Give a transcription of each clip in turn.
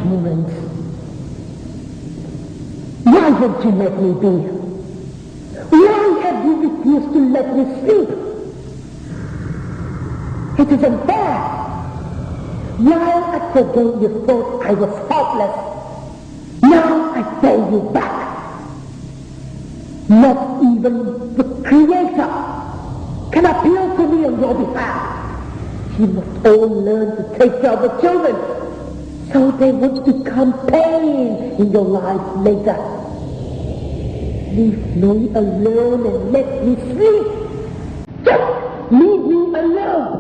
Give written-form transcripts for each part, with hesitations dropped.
humans. Why won't you let me be? Why have you refused to let me sleep? It is unfair. While at the game you thought I was helpless, now I pay you back. Not even the Creator can appeal to me on your behalf. You must all learn to take care of the children, so they won't become pain in your lives later. Leave me alone and let me sleep. Just leave me alone.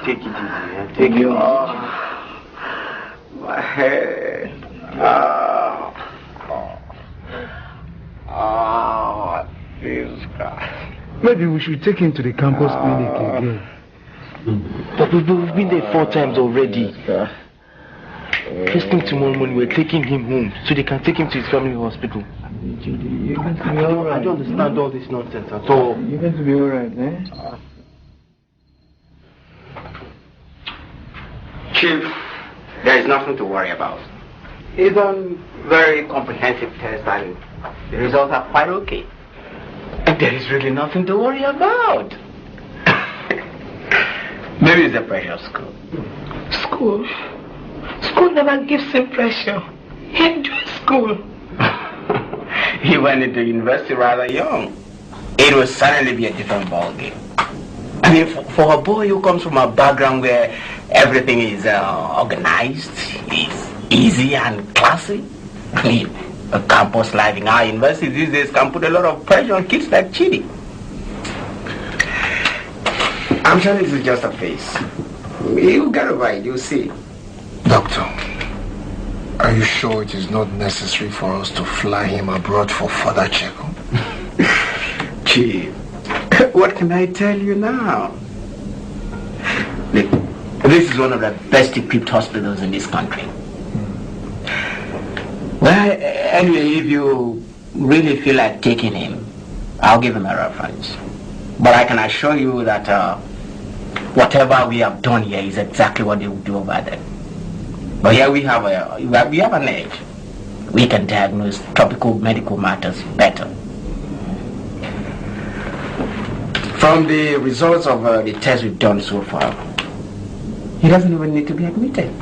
Take it easy, take it easy. My head. Jesus Christ. Maybe we should take him to the campus clinic again. But we've been there 4 times already. First thing tomorrow morning, we're taking him home so they can take him to his family hospital. You're going to be alright. I don't understand all this nonsense at all. You're going to be alright, eh? Chief, there is nothing to worry about. He's done very comprehensive tests and the results are quite okay. And there is really nothing to worry about. Maybe it's the pressure of school. School? School never gives him pressure. He enjoys school. He went into university rather young. It will certainly be a different ballgame. I mean, for a boy who comes from a background where everything is organized, is easy and classy, I mean, a campus life in our university these days can put a lot of pressure on kids like Chidi. I'm sure this is just a phase. You'll get over it, you'll see. Doctor, are you sure it is not necessary for us to fly him abroad for further checkup? Chief, what can I tell you now? Look, this is one of the best equipped hospitals in this country. Well, anyway, if you really feel like taking him, I'll give him a reference. But I can assure you that whatever we have done here is exactly what they will do over there. But here we have an edge. We can diagnose tropical medical matters better. From the results of the tests we've done so far, he doesn't even need to be admitted.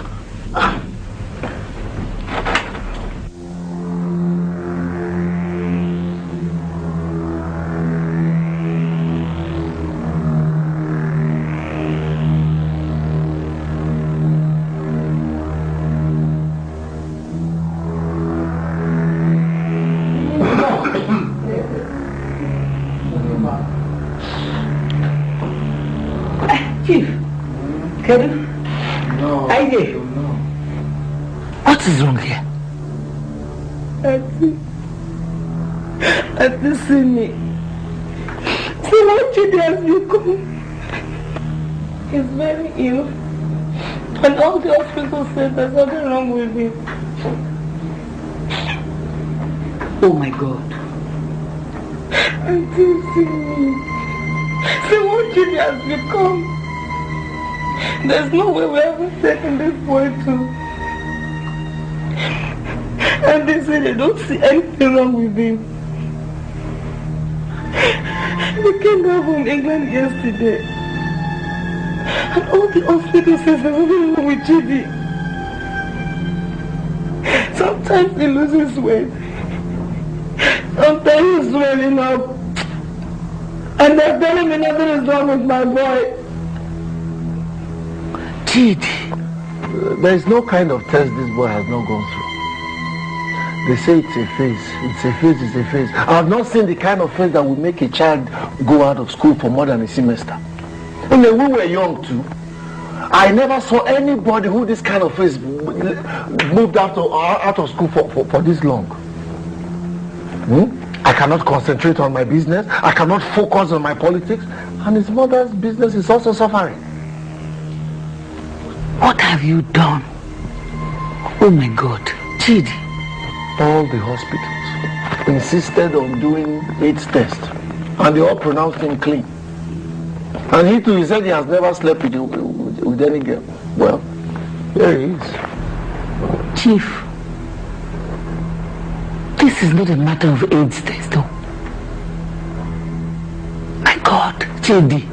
No. Ije. No. What is wrong here? Auntie, see me. See what Chidi has become. He's very ill. And all the hospitals said there's nothing wrong with him. Oh my God. Auntie, see me. See what Chidi has become. There's no way we're ever taking this boy to. And they say they don't see anything wrong with him. They came back from England yesterday. And all the hospitals say there's nothing wrong with Chidi. Sometimes he loses weight. Sometimes he's swelling up. And they're telling me nothing is wrong with my boy. Chidi, there is no kind of test this boy has not gone through. They say it's a phase. It's a phase, it's a phase. I have not seen the kind of phase that will make a child go out of school for more than a semester. And then we were young too. I never saw anybody who this kind of phase moved out of school for this long. I cannot concentrate on my business. I cannot focus on my politics. And his mother's business is also suffering. What have you done? Oh my God. Chidi. All the hospitals insisted on doing AIDS test, and they all pronounced him clean. And he too, he said he has never slept with any girl. Well, there he is. Chief, this is not a matter of AIDS test, though. My God, Chidi.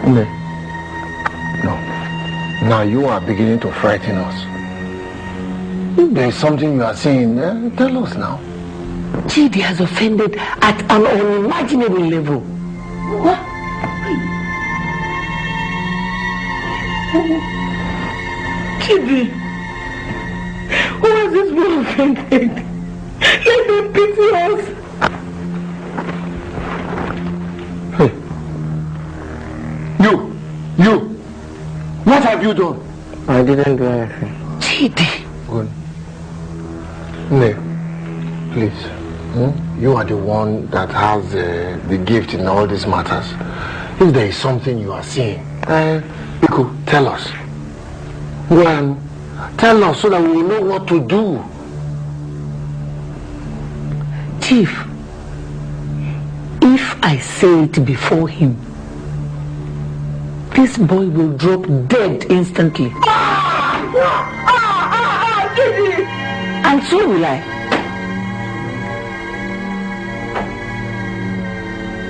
No. Now you are beginning to frighten us. If there is something you are saying, tell us now. Chidi has offended at an unimaginable level. What? Chidi, who has this boy offended? Let them pity us. Hey. You. What have you done? I didn't do anything. Chidi. Good. No, please. You are the one that has the gift in all these matters. If there is something you are seeing, Biko, tell us. Go and tell us so that we will know what to do. Chief, if I say it before him, this boy will drop dead instantly. And so will I.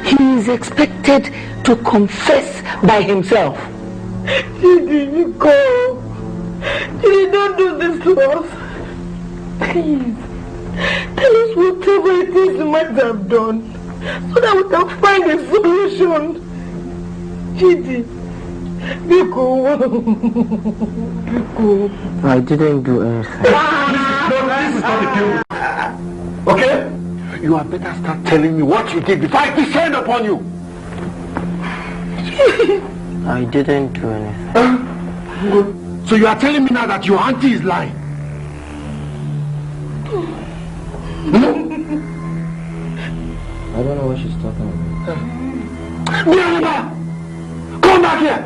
He is expected to confess by himself. Chidi, go. Chidi, don't do this to us. Please, tell us whatever it is you might have done, so that we can find a solution. Chidi, Biko. I didn't do anything. This is not the deal. Okay? You had better start telling me what you did before I descend upon you. I didn't do anything. So you are telling me now that your auntie is lying? I don't know what she's talking about. Miranda! Come back here!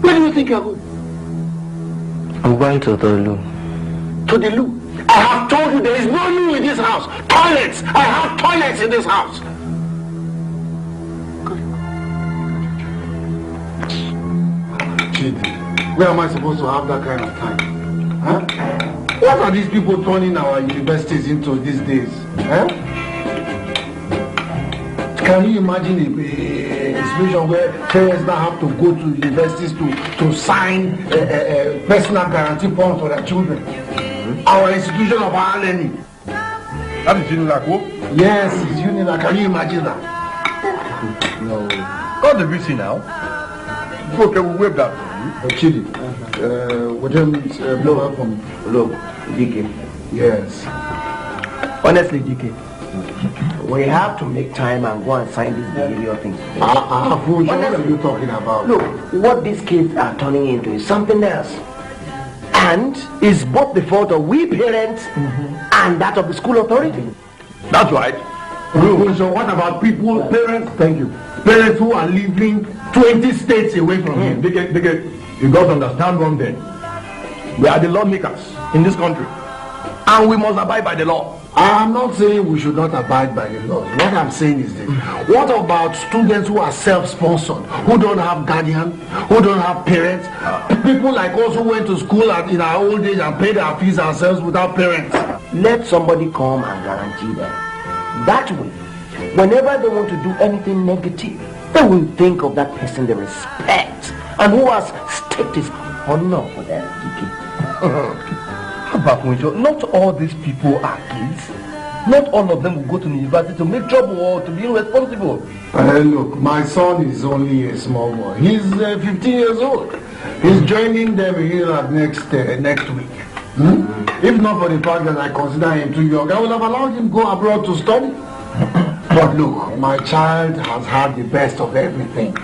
Where do you think you're going? I'm going to the loo. To the loo? I have told you there is no loo in this house. Toilets! I have toilets in this house. Chidi, where am I supposed to have that kind of time? Huh? What are these people turning our universities into these days? Huh? Can you imagine a situation where parents now have to go to universities to sign personal guarantee forms for their children? Our institution of higher learning. That is Unilac. Yes, it's Unilac. Can you imagine that? No. Got the VC now. Okay, we'll wave that. Chidi, would you blow up from Look, Dike. Yes. Honestly, Dike, We have to make time and go and sign these behavior things. Fool, what are you talking about? Look, what these kids are turning into is something else. And it's both the fault of we parents and that of the school authority. That's right. So what about people, parents, thank you, parents who are living 20 states away from him? You got to understand one thing. We are the lawmakers in this country. And we must abide by the law. I'm not saying we should not abide by the laws. What I'm saying is this. What about students who are self-sponsored, who don't have guardian, who don't have parents? People like us who went to school in our old age and paid our fees ourselves without parents. Let somebody come and guarantee them. That way, whenever they want to do anything negative, they will think of that person they respect and who has staked his honor for them. Not all these people are kids. Not all of them will go to university to make trouble or to be irresponsible. Look, my son is only a small boy. He's 15 years old. He's joining them here next week. If not for the fact that I consider him too young, I would have allowed him to go abroad to study. But look, my child has had the best of everything.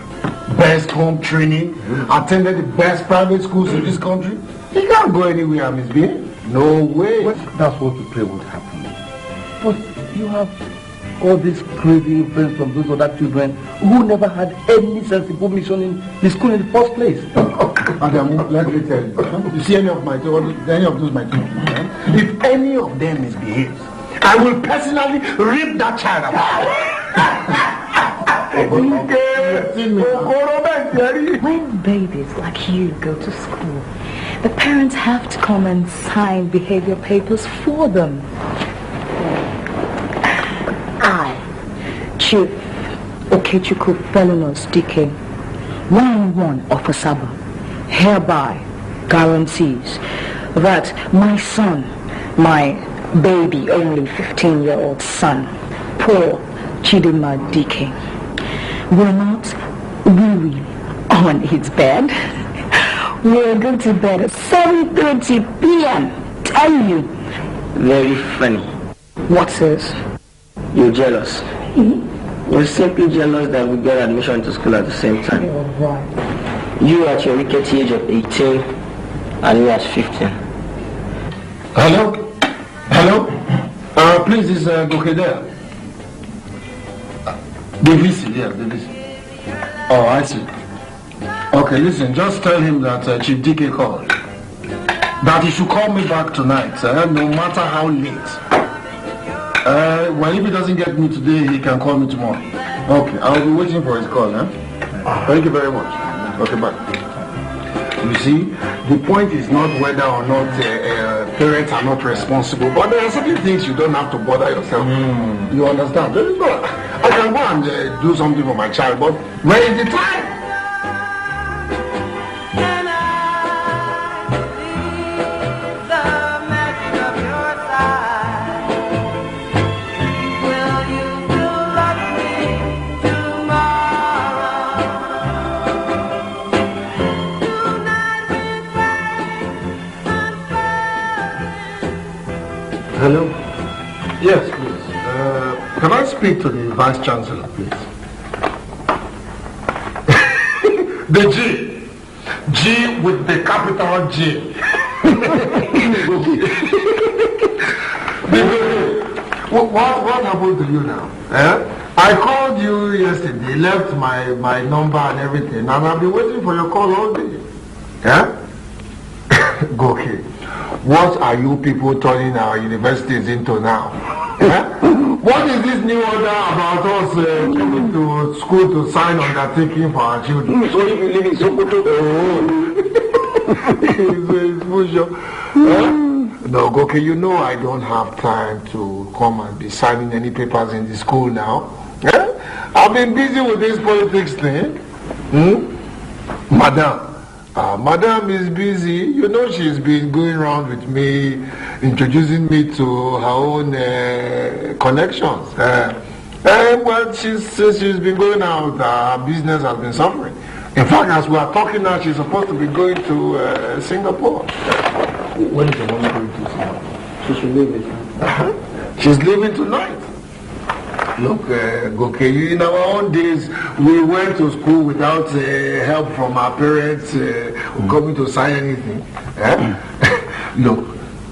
Best home training, attended the best private schools in this country. He can't go anywhere and misbehave. No way. That's what we pray would happen. But you have all this crazy influence from those other children who never had any sensible mission in the school in the first place. Adam, let me tell you. You see any of those my children? If any of them misbehaves, I will personally rip that child apart. When babies like you go to school, the parents have to come and sign behavior papers for them. I, Chief Okechukwu Fellows Dike, 111 of Asaba, hereby guarantees that my son, my baby, only 15-year-old son, poor Ijeoma Dike, will not weary on his bed. We're going to bed at 7:30 p.m. Tell you. Very funny. What is? You're jealous. You're simply jealous that we get admission to school at the same time. You're right. You at your wicked age of 18 and you at 15. Hello? Hello? Please, is Goke there? The VC, yes, the VC. Oh, I see. Okay, listen, just tell him that Chief Dike called. That he should call me back tonight, no matter how late. Well, if he doesn't get me today, he can call me tomorrow. Okay, I'll be waiting for his call, Thank you very much. Okay, bye. You see, the point is not whether or not parents are not responsible, but there are certain things you don't have to bother yourself. You understand? I can go and do something for my child, but where is the time? Hello? Yes, please. Can I speak to the Vice Chancellor, please? The G. G with the capital G. What happened to you now? I called you yesterday, left my number and everything, and I've been waiting for your call all day. Goke. What are you people turning our universities into now? What is this new order about us coming to school to sign undertaking for our children? So if you live in Sokoto, no, Goke, you know I don't have time to come and be signing any papers in the school now. I've been busy with this politics thing. Madam is busy. You know she's been going around with me, introducing me to her own connections. Well, since she's been going out, her business has been suffering. In fact, as we are talking now, she's supposed to be going to Singapore. When is the woman going to Singapore? She should leave it. She's leaving tonight. Look, Goke, in our own days, we went to school without help from our parents coming to sign anything. Look,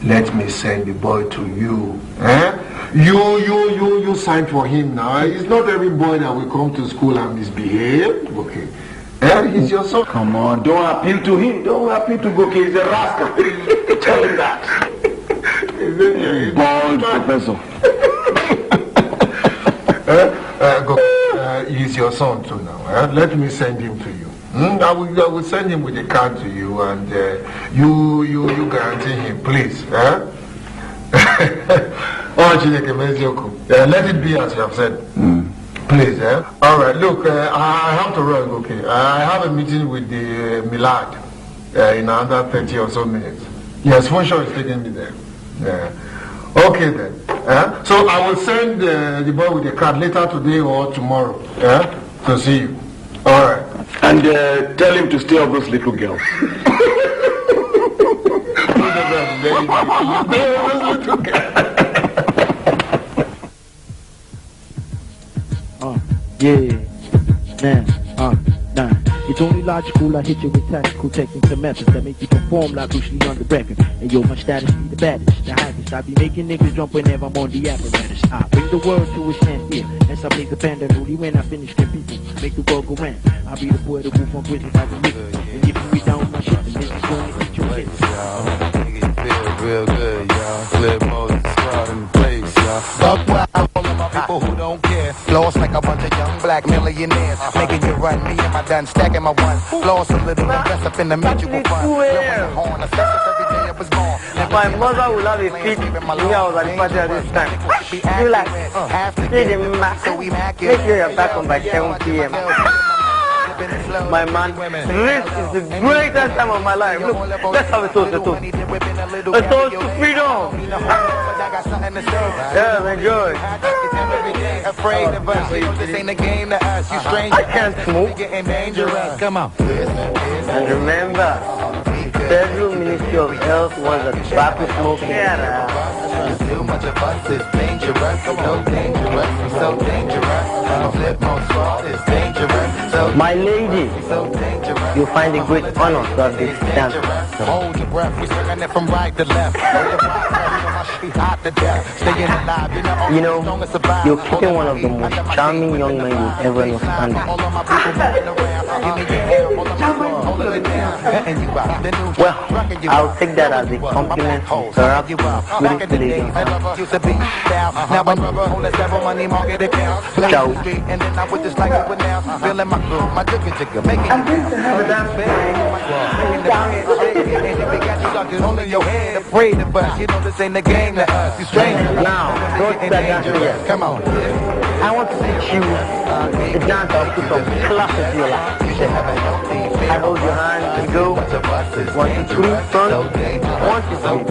let me send the boy to you. You sign for him now. It's not every boy that will come to school and misbehave. Okay. He's your son. Come on, don't appeal to him. Don't appeal to Goke. He's a rascal. Tell him that. Bald professor. He's your son too now. Let me send him to you. I will send him with a card to you, and you guarantee him, please. Let it be as you have said. Please. All right. Look, I have to run. Okay. I have a meeting with the Milad in another 30 or so minutes. Yes, for sure, is taking me there. Okay then. So I will send the boy with the card later today or tomorrow. To see you. All right. And tell him to stay off those little girls. Yeah, nah. It's only logical I hit you with tactical techniques and methods that make you perform like Bruce Lee on the record. And yo, my status be the baddest, the highest. I be making niggas jump whenever I'm on the apparatus. I bring the world to a standstill, as I play the band and Rudy when I finish the people. Make the world go round. I'll be the boy that move on with like a nigga. And if you read down my shit, then niggas gonna eat your hits. Feel real good, y'all. Flip Moses squad in the place, y'all. Fuck wild, all of my people who don't care. Lost like a bunch of young black millionaires. Making you run, me and my done stacking my one. Lost a little invest up in the mutual fund. Horn, a sense of every day I was born. If my mother will have a fit, me I was at the party at this time. You like, make sure you're back on by 7 p.m. My man, this is the greatest time of my life. Look, let's have a toast, a toast. A toast to freedom. Yeah, enjoy. Afraid of us, this ain't a game to us. You strange, I can't smoke. Getting dangerous. Come on. And remember, Federal Ministry of Health was a tobacco smoking. Too much of us is dangerous. So dangerous, so dangerous. Flip most fraud is dangerous. My lady, you'll find a great honor to have this dance. Hold your breath, we swinging it from right to left. You know, you're keeping one of the most charming young men you've ever known standing. Well, I'll take that as a compliment to perhaps beautiful lady. Ciao. I'm going to have a dance only your head afraid of us. You know this ain't the game to us. You strange. Now, don't start dancing yet. Come on. I want to teach you a dance that will put some class into your life. I hold your hand and go 1, 2, 3, front, 1, 2, 3. 1, 2, 3,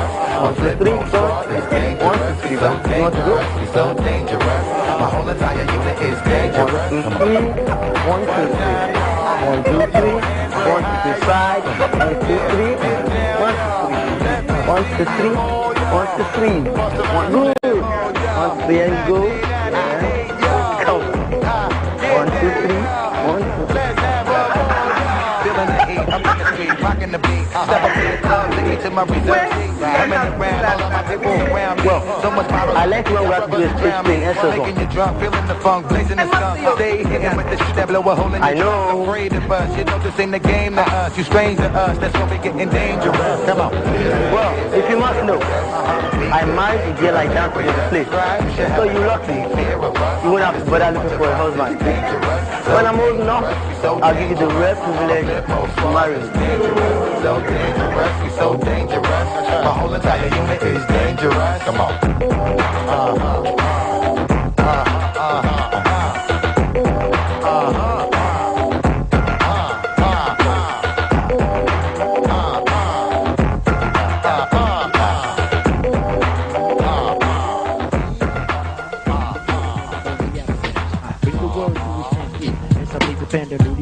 front, 1, 2, 3, front. You want to go? So dangerous. My whole entire unit is dangerous. 1, 2, 3, 1, 2, 3. 1, 2, 3, 1, 2, 3, side, 1, 2, 3, 1, 2, 3, 1, 2, 3, 1, 2, 3. Good. 1, 2, 3, and go. Count. 1, 2, 3, 1, 2, 3. I'm in the street, rocking the beat. Step up to the club, take me to my reserve seat. I'm in the round, all of my people around me. So much power. I like when we have to do a split spin exercise. Making you drunk, feeling the funk, blazing the skunk. Stay hitting with the shit that blow a hole in the trunk. Afraid of us, you know this ain't the game to us. You strange to us, that's when we getting dangerous. Come on. Well, if you must know, I married a girl like that in the place. So you lucky. You won't have to bother looking for a husband. When I'm old enough, I'll give you the rare privilege to marry me. So dangerous, we so dangerous. My whole entire unit is dangerous. Come on.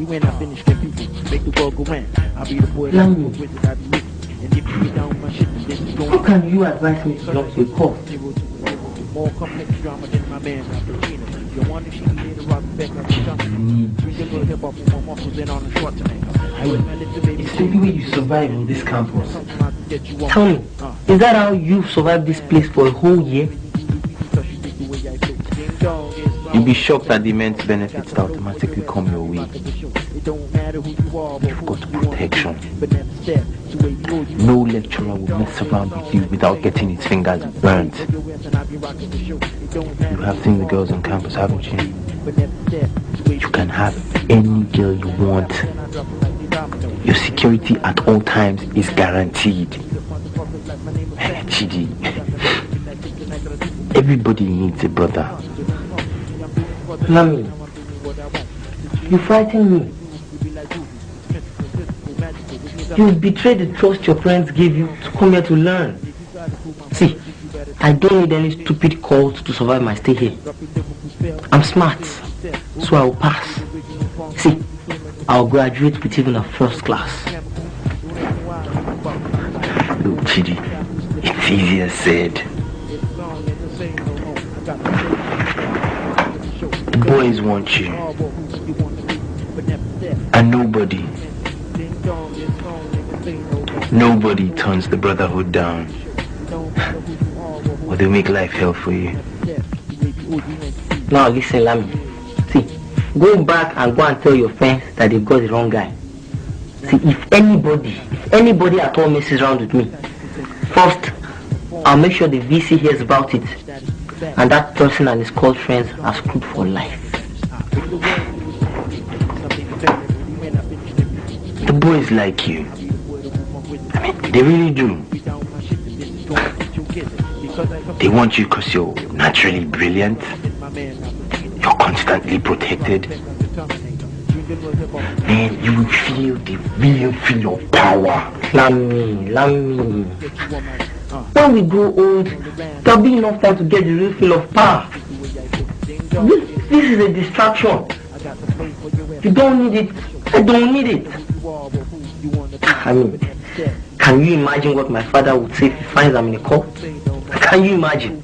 When I finish the people, make the world go round. I'll be the boy that goes with it, I'll be with it. And if you get down my shit, then it's going. How can you advise me to drop the course More complex drama than my man Cappuccino. You want to see me later rock back up to something. We can go hip hop with my muscles in on the short tonight. I with my little baby. It's the only way you survive on this campus. Tell me, is that how you've survived this place for a whole year? You'll be shocked at the immense benefits that automatically come your way. You've got protection. No lecturer will mess around with you without getting his fingers burnt. You have seen the girls on campus, haven't you? You can have any girl you want. Your security at all times is guaranteed. Chidi, everybody needs a brother. Lami, you frighten me. You betrayed the trust your parents gave you to come here to learn. See, I don't need any stupid calls to survive my stay here. I'm smart, so I will pass. See, I'll graduate with even a first class. Look, Chidi, it's easier said. The boys want you. And nobody turns the brotherhood down. Or they make life hell for you. Now listen, Lami. See, go back and go and tell your friends that they've got the wrong guy. See, if anybody at all messes around with me, first, I'll make sure the VC hears about it. And that person and his close friends are screwed for life. The boys like you. I mean, they really do. They want you because you're naturally brilliant. You're constantly protected. And you will feel the real feel of power. Lami. When we grow old, there'll be enough time to get the real feel of power. This is a distraction. You don't need it. I don't need it. I mean, can you imagine what my father would say if he finds I'm in a cult? Can you imagine?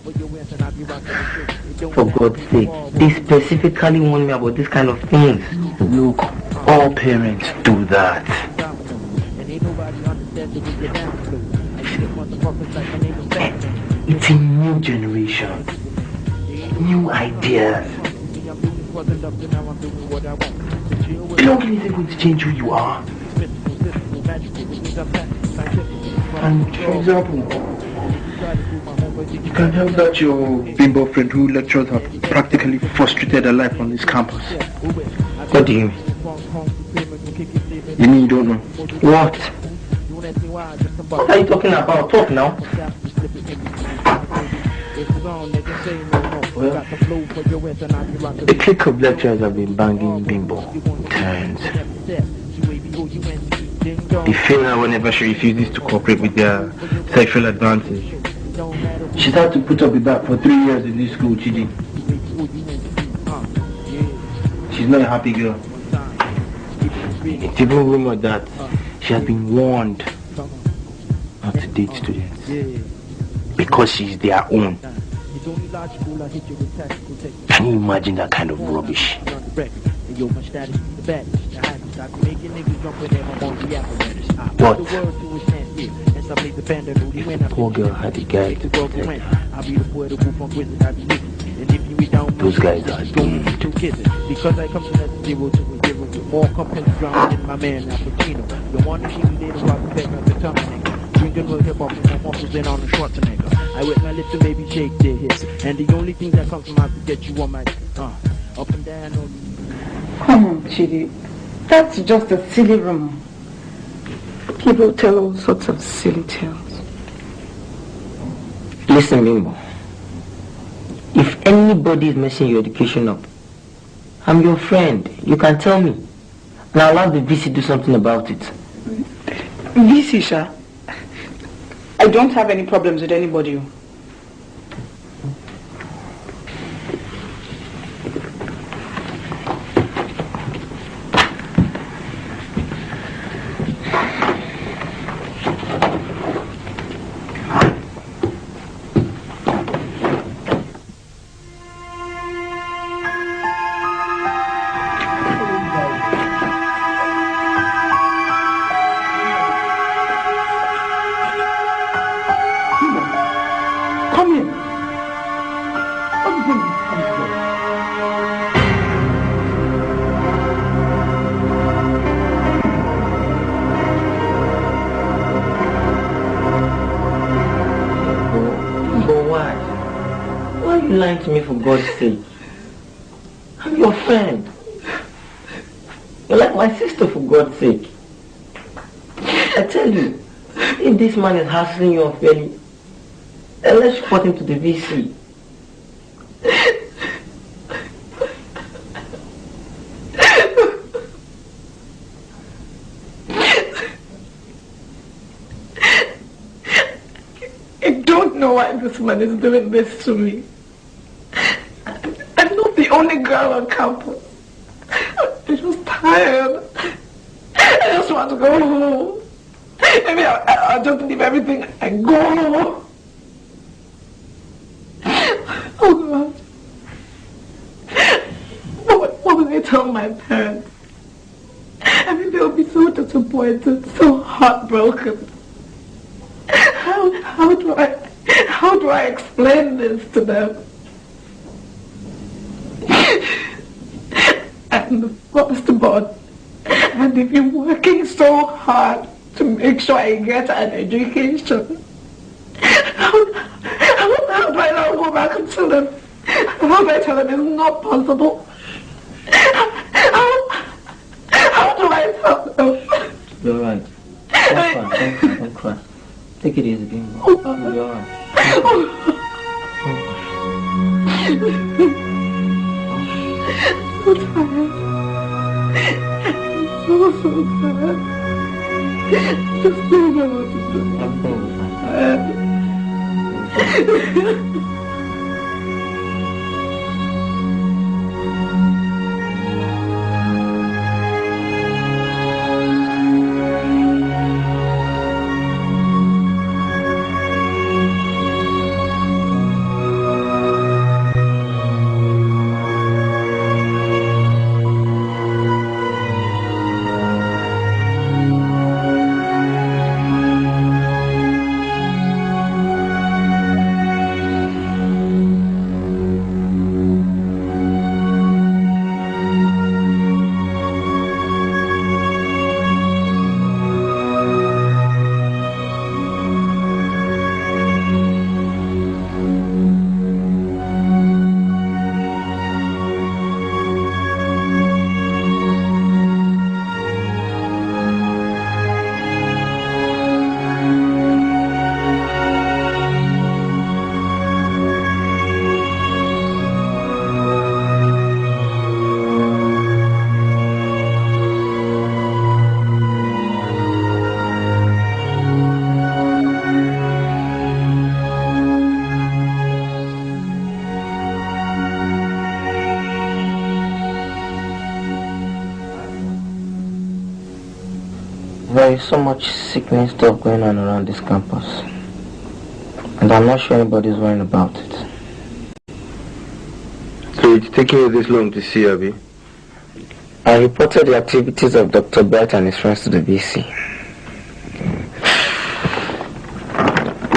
For God's sake, they specifically warn me about this kind of things. Look, all parents do that. It's a new generation, new ideas. Blogging isn't going to change who you are. And for example, you can help that your bimbo friend who lecturers have practically frustrated her life on this campus. What do you mean? You mean you don't know? What? What are you talking about? Talk now. Well, a clique of lecturers have been banging bimbo turns. They fail her whenever she refuses to cooperate with their sexual advances. She's had to put up with that for 3 years in this school, Chidi. She's not a happy girl. It's even rumored that she has been warned not to date students because she's their own. Can you imagine that kind of rubbish? What? If the poor girl had a guy to protect her, those guys are doomed. Because I come to that zero to a zero with more complex drama than my man Cappuccino. You want to see me later rock back up the terminator. Drinking with hip hop with my muscles in on the short nigga. I wet my lips and baby shake their hips. And the only thing that comes from out to get you on my up and down on. Come on, Chidi. That's just a silly rumor. People tell all sorts of silly tales. Listen, Bimbo. If anybody is messing your education up, I'm your friend. You can tell me. And I'll have the VC do something about it. VC, Sha? I don't have any problems with anybody. Why are you lying to me for God's sake? I'm your friend. You're like my sister for God's sake. I tell you, if this man is hassling you unfairly, then let's report him to the VC. I don't know why this man is doing this to me. I'm not the only girl on campus. I'm just tired. I just want to go home. Maybe I'll just leave everything and go. Oh God. What will I tell my parents? I mean, they'll be so disappointed, so heartbroken. How do I explain this to them? And first of all, and they've been working so hard to make sure I get an education. How do I now go back and tell them? How do I tell them it's not possible? How do I tell them? You're right. Don't cry. Take it easy, baby. You're alright. So tired. So tired. Just don't know what to do. There is so much sickening stuff going on around this campus, and I'm not sure anybody's worrying about it. So it's taking you this long to see Abby? I reported the activities of Dr. Bert and his friends to the VC.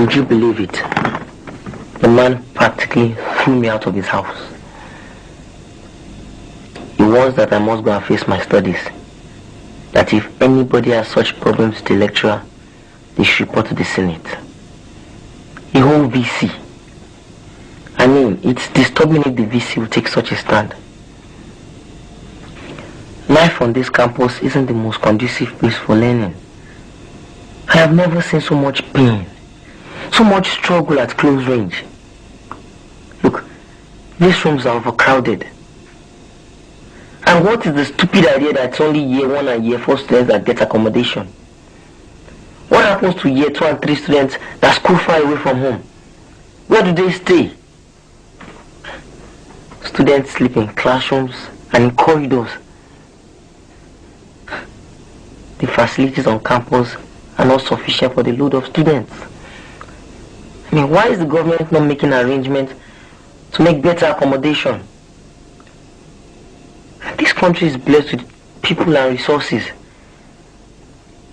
Would you believe it? The man practically threw me out of his house. He warns that I must go and face my studies. That if anybody has such problems with the lecturer, they should report to the Senate. The whole VC. I mean, it's disturbing if the VC will take such a stand. Life on this campus isn't the most conducive place for learning. I have never seen so much pain, so much struggle at close range. Look, these rooms are overcrowded. And what is the stupid idea that it's only year 1 and year 4 students that get accommodation? What happens to year 2 and 3 students that school far away from home? Where do they stay? Students sleep in classrooms and in corridors. The facilities on campus are not sufficient for the load of students. I mean, why is the government not making arrangements to make better accommodation? This country is blessed with people and resources.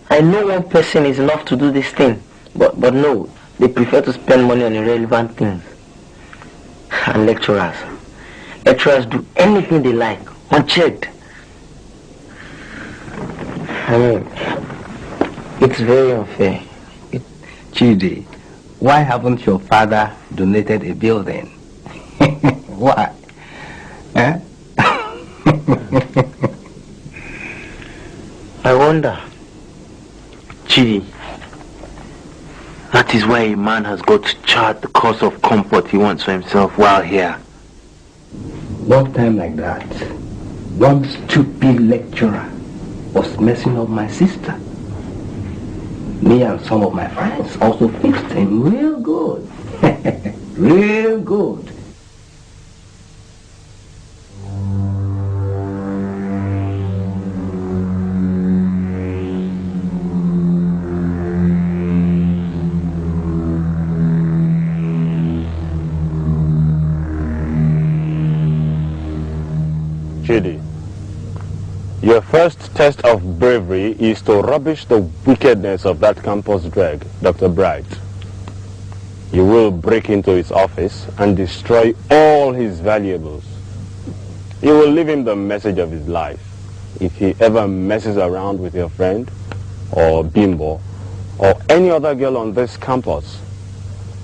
I know one person is enough to do this thing, but no, they prefer to spend money on irrelevant things. And lecturers do anything they like, unchecked. I mean, it's very unfair. Chidi, why haven't your father donated a building? Why? Eh? I wonder. Chidi, that is why a man has got to chart the course of comfort he wants for himself while here. One time like that, one stupid lecturer was messing up my sister. Me and some of my friends also fixed him real good. Real good. Chidi, your first test of bravery is to rubbish the wickedness of that campus drag, Dr. Bright. You will break into his office and destroy all his valuables. You will leave him the message of his life. If he ever messes around with your friend, or Bimbo, or any other girl on this campus,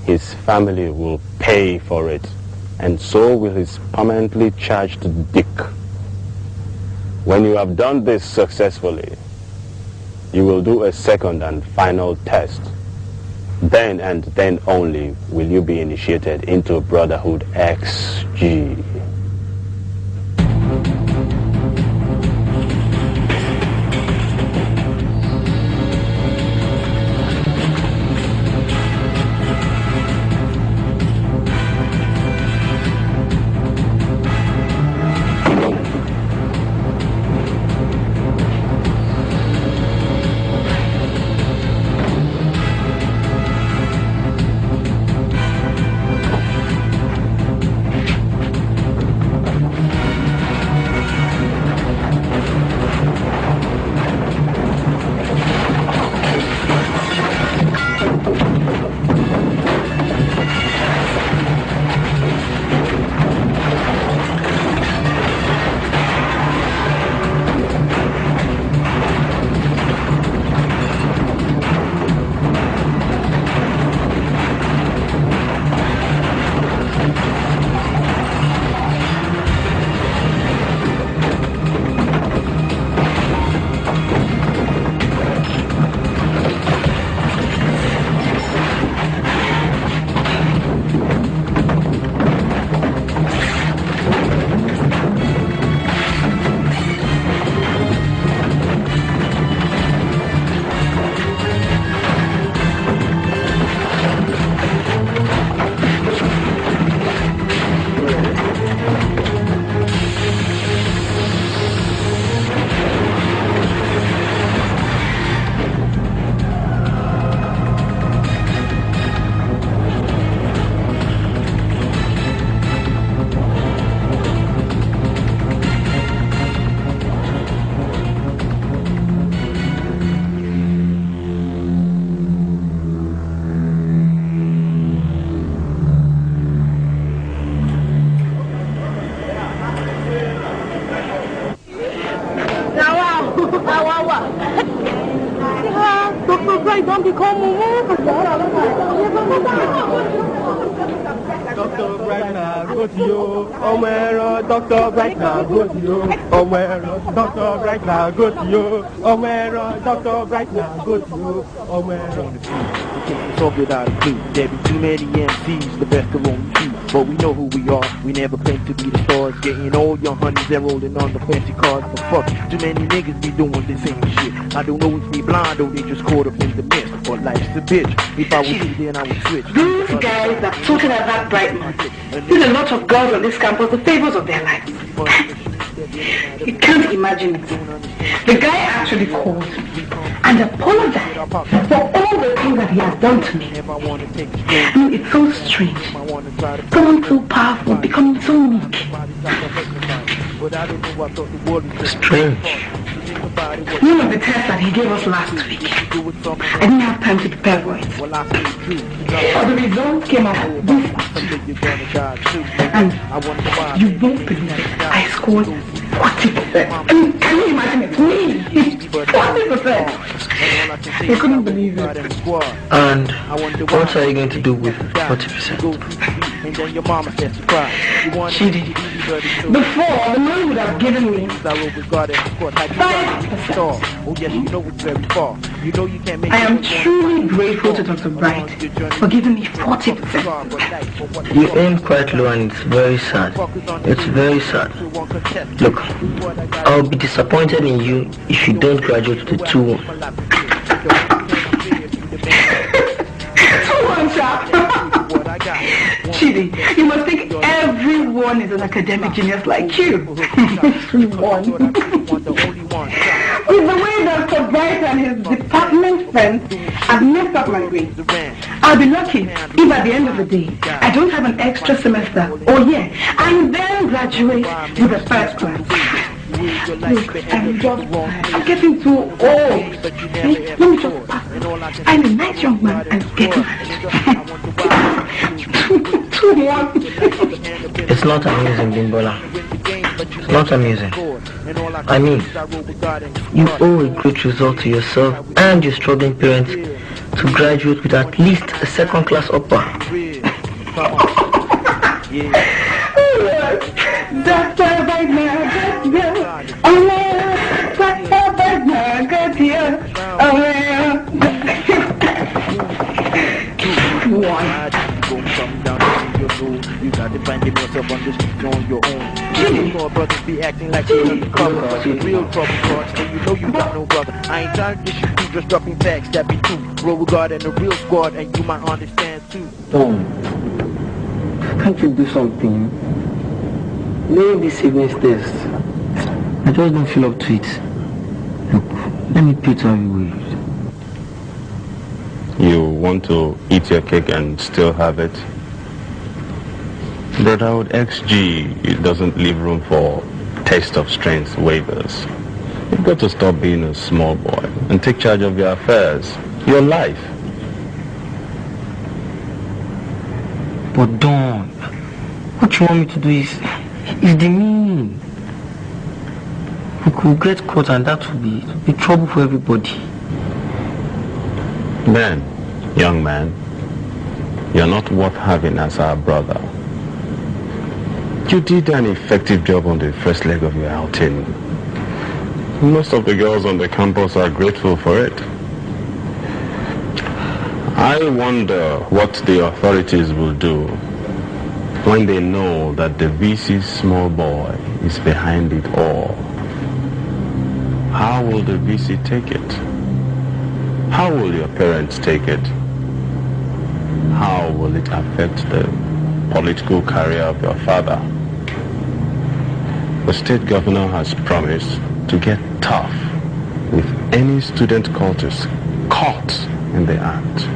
his family will pay for it, and so will his permanently charged dick. When you have done this successfully, you will do a second and final test. Then and then only will you be initiated into Brotherhood XG. Don't become Dr. Brightner, go to you. Omero, Dr. Brightner, go to you. Omero, Dr. Brightner, go to you. Omero, Dr. Brightner, go to you. Omero. Talk without a clue. There be too many MCs, the best of only two. But we know who we are. We never claim to be the stars. Getting all your honeys and rolling on the fancy cars. But fuck, too many niggas be doing the same shit. I don't know if we blind or they just caught up in the mist. But life's a bitch. If I was you, then I would switch. These guys that talking about Brightman did a lot of girls on this campus the favors of their lives. You can't imagine it. The guy actually called and apologized for all the things that he has done to me. I mean, it's so strange. Someone so powerful becoming so weak. Strange. One of the tests that he gave us last week, I didn't have time to prepare for it. But the results came out this afternoon. And you won't believe it, I scored 40%. I mean, can you imagine it? Me! 40%! I couldn't believe it. And what are you going to do with 40%? Chidi, before, the man would have given me 5%. I am truly grateful to Dr. Bright for giving me 40%. You aim quite low and it's very sad. It's very sad. Look, I'll be disappointed in you if you don't graduate to the 2-1. 2-1, sir. Chidi, you must think everyone is an academic genius like you. 3-1. With the way Dr. Bright and his department friends have messed up my grades, I'll be lucky if at the end of the day I don't have an extra semester or year and then graduate with a first class. Look, I'm getting too old. Hey, let me just pass. I'm a nice young man and getting married. 2-1. It's not amusing, Bimbola. It's not amusing. I mean, you owe a great result to yourself and your struggling parents to graduate with at least a second-class upper. Dr. Wagner, you got to find yourself on the street on your own. More brothers be acting like you're undercover, but the real trouble starts when you know you got no brother. I ain't trying to dish you just dropping facts that be true. Roll with God and the real squad, and you might understand too. Tom, can't you do something? During this evening's test, I just don't feel up to it. Look, let me put how you wait. You want to eat your cake and still have it? Brotherhood XG, it doesn't leave room for taste of strength waivers. You've got to stop being a small boy and take charge of your affairs, your life. But Don, what you want me to do is demeaning. We could get caught and that would be trouble for everybody. Ben, young man, you're not worth having as our brother. You did an effective job on the first leg of your outing. Most of the girls on the campus are grateful for it. I wonder what the authorities will do when they know that the VC small boy is behind it all. How will the VC take it? How will your parents take it? How will it affect the political career of your father? The state governor has promised to get tough with any student cultist caught in the act.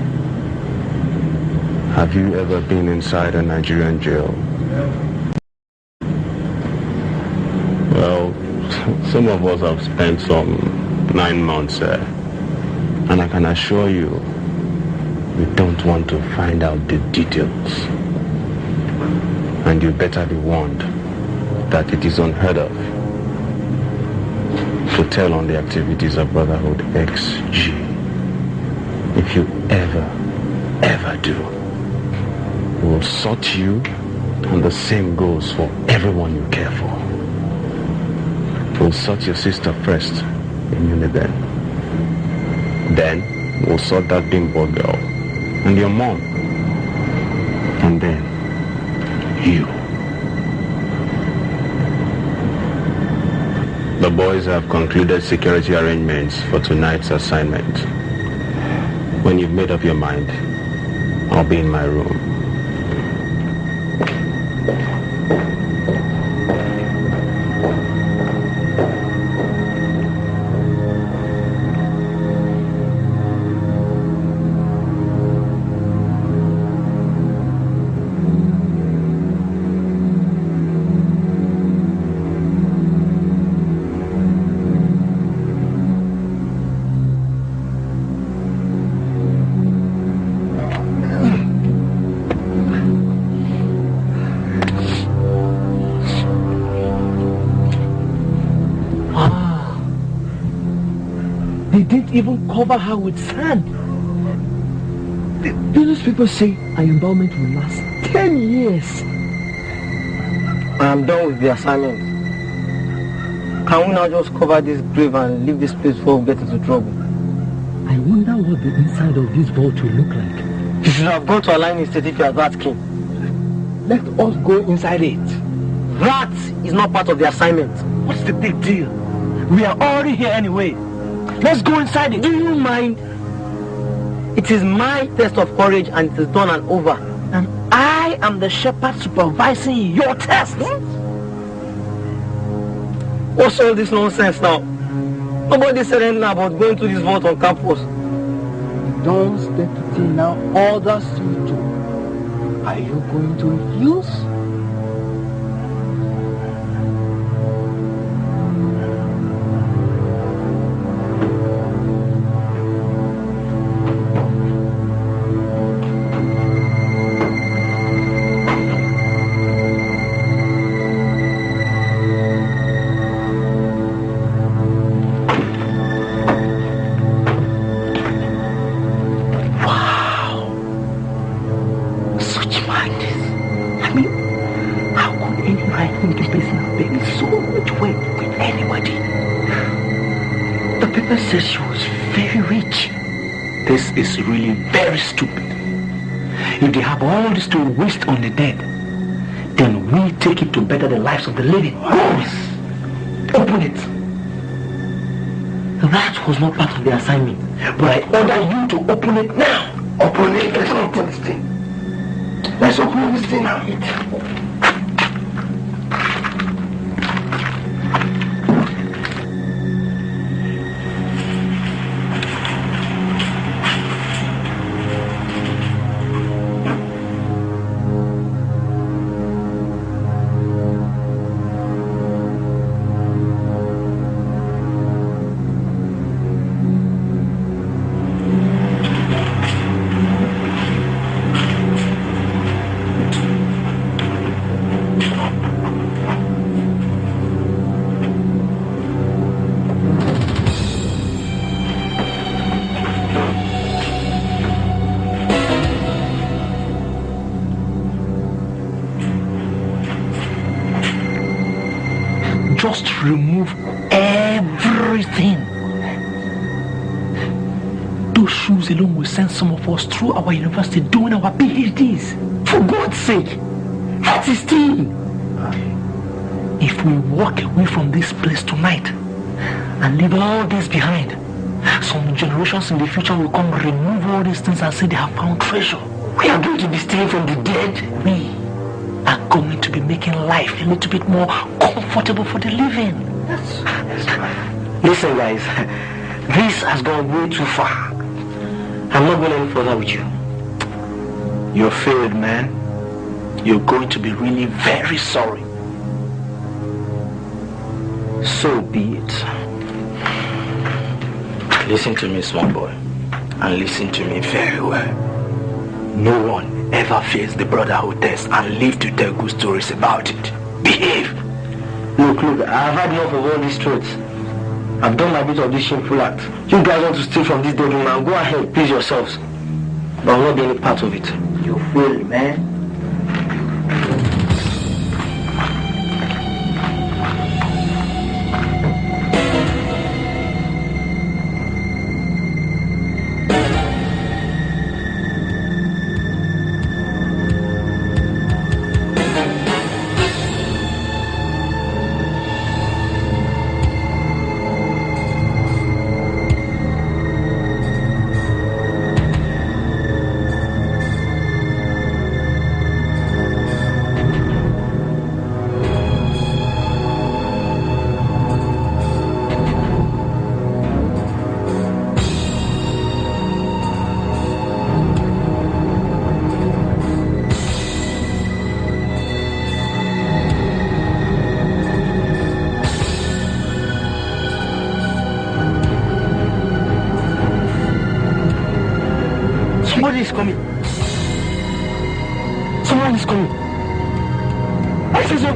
Have you ever been inside a Nigerian jail? Well, some of us have spent some 9 months there. And I can assure you, we don't want to find out the details. And you better be warned that it is unheard of to tell on the activities of Brotherhood XG. If you ever do, we'll sort you, and the same goes for everyone you care for. We'll sort your sister first in Uniben. Then we'll sort that bimbo girl and your mom. And then you. The boys have concluded security arrangements for tonight's assignment. When you've made up your mind, I'll be in my room. even cover her with sand. These people say our embalmment will last 10 years. I am done with the assignment. Can we now just cover this grave and leave this place before we get into trouble? I wonder what the inside of this vault will look like. You should have gone to align instead if you are that king. Let us go inside it. That is not part of the assignment. What's the big deal? We are already here anyway. Let's go inside it. Do you mind? It is my test of courage and it is done and over. And I am the shepherd supervising your test. What's all this nonsense now? Nobody said anything about going to this vault on campus. Don's deputy now orders you to. Are you going to refuse? She was very rich. This is really very stupid. If they have all this to waste on the dead, then we take it to better the lives of the living. Yes. Open it. That was not part of the assignment. But I order you to open it now. Open it. Let's open this thing. Let's open this thing now. Just remove everything. Those shoes alone will send some of us through our university doing our PhDs. For God's sake, that's his team. If we walk away from this place tonight and leave all this behind, some generations in the future will come remove all these things and say they have found treasure. We are going to be stealing from the dead. We are going to be making life a little bit more comfortable for the living. Listen guys, this has gone way too far. I'm not going any further with you. You failed, man. You're going to be really very sorry. So be it. Listen to me, small boy, and listen to me very well. No one ever faced the brotherhood test and live to tell good stories about it. Behave. Look, I've had enough of all these truths. I've done my bit of this shameful act. You guys want to steal from this dead man? Go ahead, please yourselves. But I'll not be any part of it. You fool, man. Somebody is coming. Someone is coming. I say so.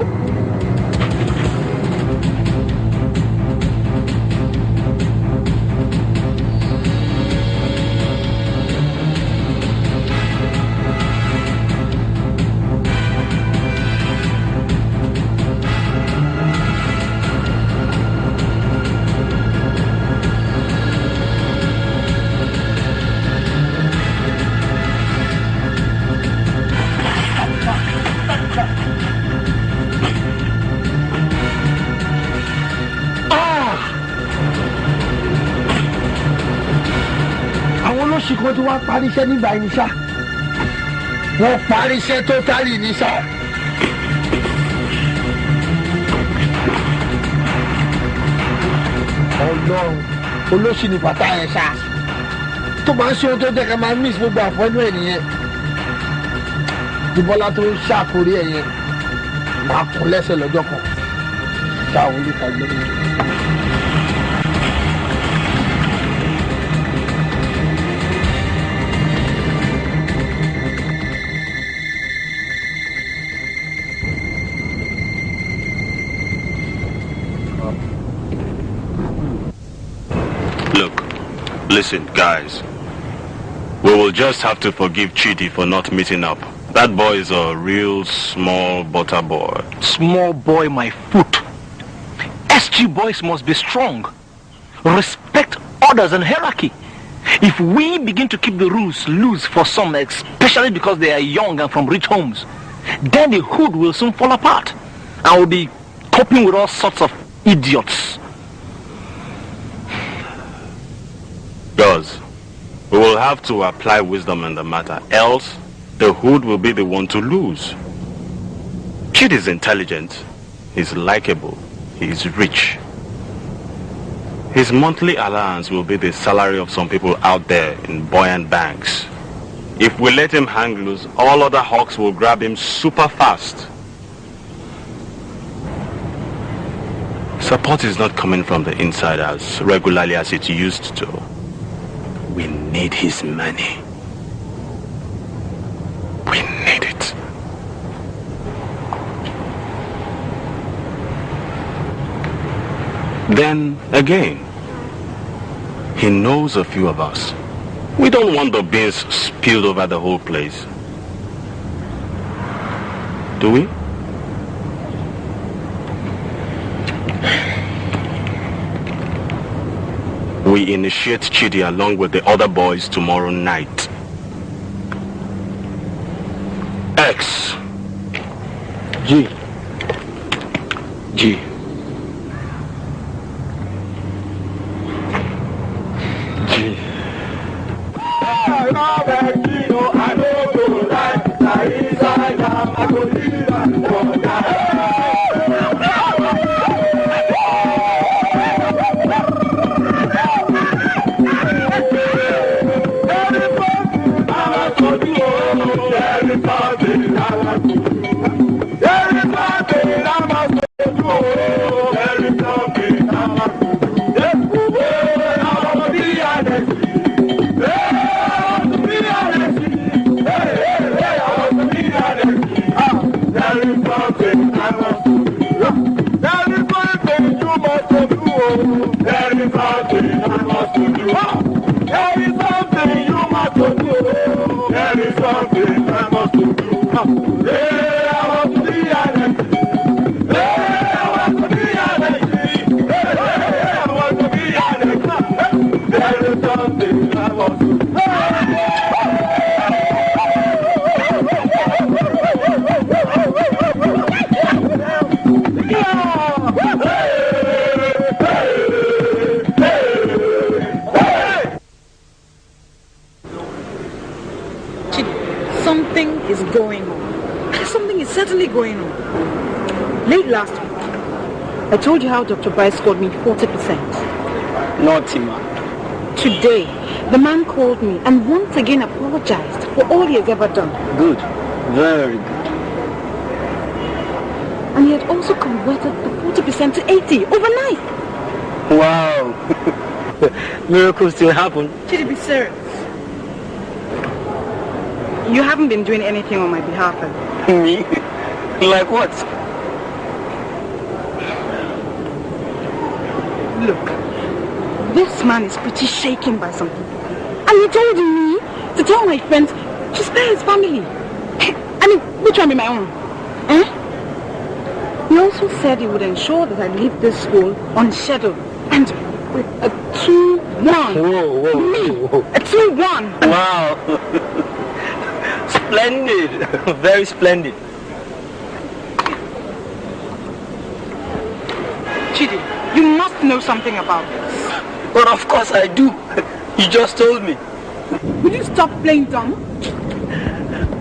olóṣì kan tí wọ́n parí iṣẹ́ nígbà yìí ṣá wọ́n parí iṣẹ́ tó tálì ní ṣá. Ọlọ́run olóṣì ní bàtà yẹn ṣá tó máa ń ṣe ohun tó jẹ́ ká máa miss gbogbo àfọ́nú ẹ̀ nìyẹn ìbọ́lá tó ń ṣàkórí ẹ̀ yẹn máa kún lẹ́sẹ̀ lọ́jọ́ kan ṣáà wọlé ká gbé mi. Listen, guys. We will just have to forgive Chidi for not meeting up. That boy is a real small butter boy. Small boy, my foot. SG boys must be strong. Respect orders and hierarchy. If we begin to keep the rules loose for some, especially because they are young and from rich homes, then the hood will soon fall apart. And we'll be coping with all sorts of idiots. Girls, we will have to apply wisdom in the matter, else the hood will be the one to lose. Chidi is intelligent, he's likable, he's rich. His monthly allowance will be the salary of some people out there in buoyant banks. If we let him hang loose, all other hawks will grab him super fast. Support is not coming from the inside as regularly as it used to. We need his money. We need it. Then again, he knows a few of us. We don't want the beans spilled over the whole place. Do we? We initiate Chidi along with the other boys tomorrow night. X. G. G. G. Something is going on. Something is certainly going on. Late last week, I told you how Dr. Bryce scored me 40%. Naughty man. Today, the man called me and once again apologized for all he has ever done. Good. Very good. And he had also converted the 40% to 80 overnight. Wow. Miracles still happen. Chidi, be serious. You haven't been doing anything on my behalf, have you? Me? Like what? Look, this man is pretty shaken by something. And he told me to tell my friends to spare his family. I mean, which one be my own? He also said he would ensure that I leave this school on schedule and with a 2-1. Whoa. A 2-1. Wow. Splendid. Very splendid. Chidi, you must know something about this. But of course I do. You just told me. Will you stop playing dumb?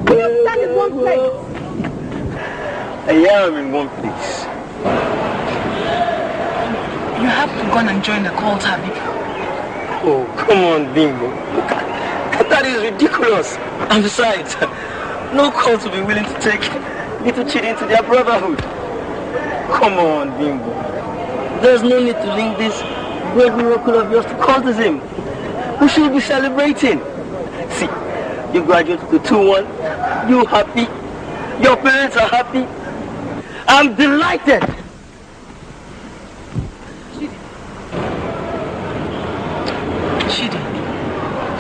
Will you stand in one place? Yeah, I'm in one place. You have to go and join the cult, Abby. Oh, come on, Bimbo. That is ridiculous. And besides, no cult will be willing to take little Chidi into their brotherhood. Come on, Bimbo. There's no need to link this great miracle of yours to cultism. We should be celebrating. See, you graduated to 2-1. You happy. Your parents are happy. I'm delighted. Chidi,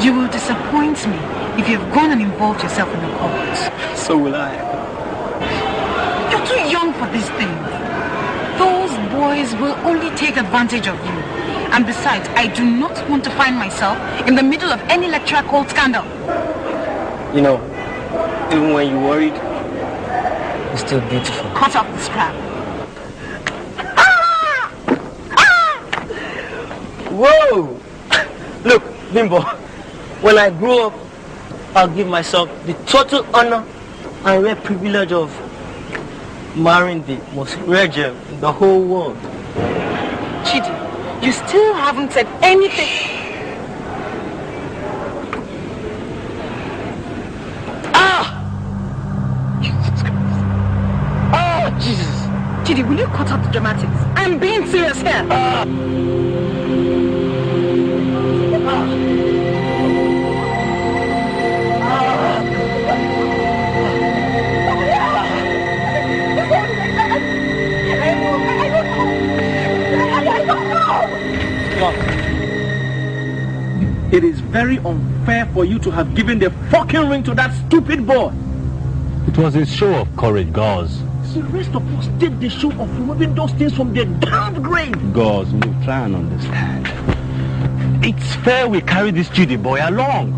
you will disappoint me if you've gone and involved yourself in the cult. So will I. You're too young for these things. Those boys will only take advantage of you. And besides, I do not want to find myself in the middle of any lecturer cult scandal. You know, even when you're worried, you're still beautiful. Cut off this crap. Whoa! Look, Bimbo, when I grow up, I'll give myself the total honor and rare privilege of marrying the most rare gem in the whole world. Chidi, you still haven't said anything. Jesus Christ. Oh, Jesus. Chidi, will you cut out the dramatics? I'm being serious here. It is very unfair for you to have given the fucking ring to that stupid boy. It was a show of courage, Gauze. The rest of us did the show of removing those things from their damned grave. Gauze, we'll try and understand. It's fair we carry this Chidi boy along.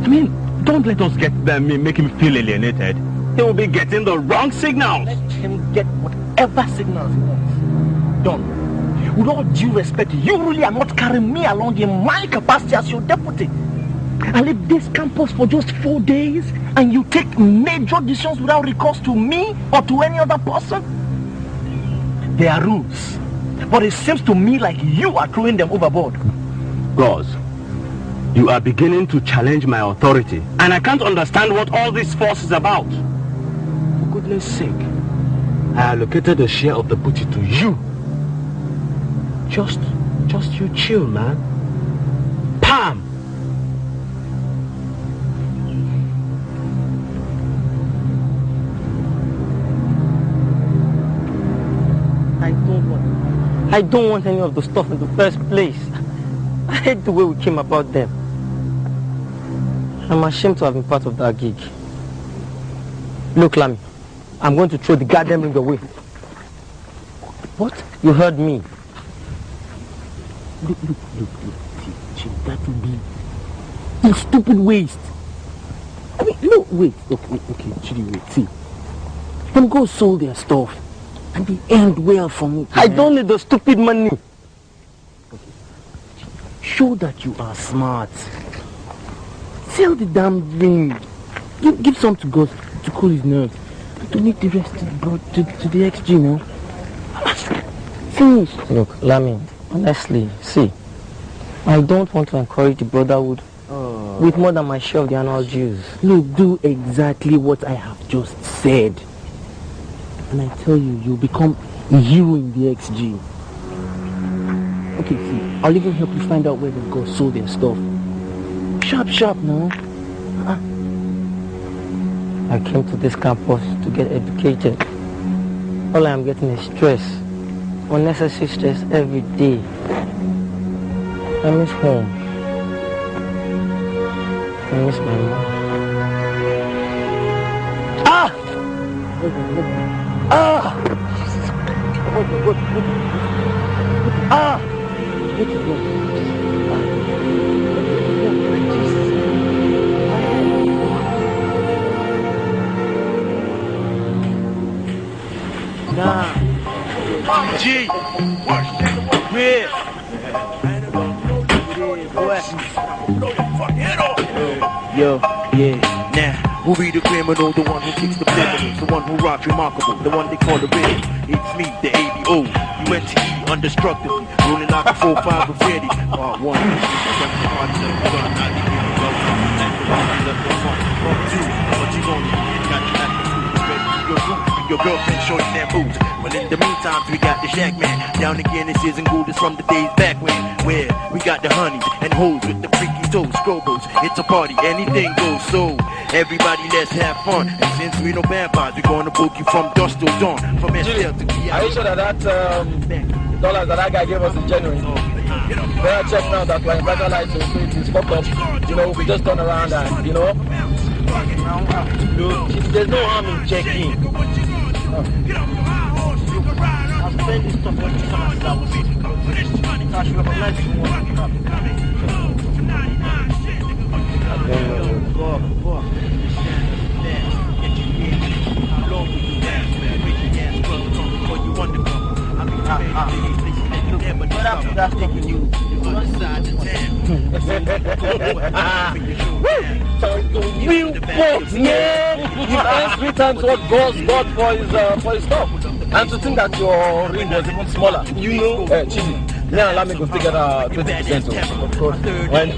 I mean, don't let us make him feel alienated. He will be getting the wrong signals. Let him get whatever signals he wants. Done. With all due respect, you really are not carrying me along in my capacity as your deputy. I leave this campus for just 4 days and you take major decisions without recourse to me or to any other person? There are rules, but it seems to me like you are throwing them overboard. Gauze, you are beginning to challenge my authority, and I can't understand what all this force is about. For goodness sake, I allocated a share of the booty to you. Just you chill, man. Pam! I don't want any of the stuff in the first place. I hate the way we came about them. I'm ashamed to have been part of that gig. Look, Lami, I'm going to throw the goddamn ring away. What? You heard me. Look, Chidi, that would be a stupid waste. I mean, no, wait, okay, Chidi, wait, see. Them girls sold their stuff, and they earned well from it. I don't need the stupid money. Okay. Show that you are smart. Sell the damn ring. Give some to God to cool his nerves. And donate the rest to the XG, now. Finish. Look, Lami, honestly, see, I don't want to encourage the brotherhood with more than my share of the annual dues. Look, do exactly what I have just said. And I tell you, you'll become a hero in the XG. Okay, see, I'll even help you find out where the girls sold their stuff. Sharp now. I came to this campus to get educated. All I am getting is stress. Unnecessary stress every day. I miss home. I miss my mom. G, yeah. Yo, yeah, now, who be the criminal? The one who kicks the criminals, the one who rocks remarkable, the one they call the real. It's me, the ABO, UNTE, undestructible, rolling like a 4-5 Infinity. Part 1, your girlfriend showing their moves. Well, in the meantime, we got the Shack Man. Down again, this isn't good as from the days back when, where we got the honeys and hoes with the freaky toes, scrobos. It's a party, anything goes. So, everybody, let's have fun. And since we no vampires, we're gonna book you from dusk till dawn. From SL to PI. Are you sure that dollars that guy gave us in January? Better check now that we're in better light, so it is fucked up. You know, we just turn around and, you know. There's no harm in checking. I'll spend this stuff on you You folks, man! You've asked 3 times what God got for his stuff. And to think that your ring was even smaller. You know, Chidi, now allow me to figure out 20%. Of course. When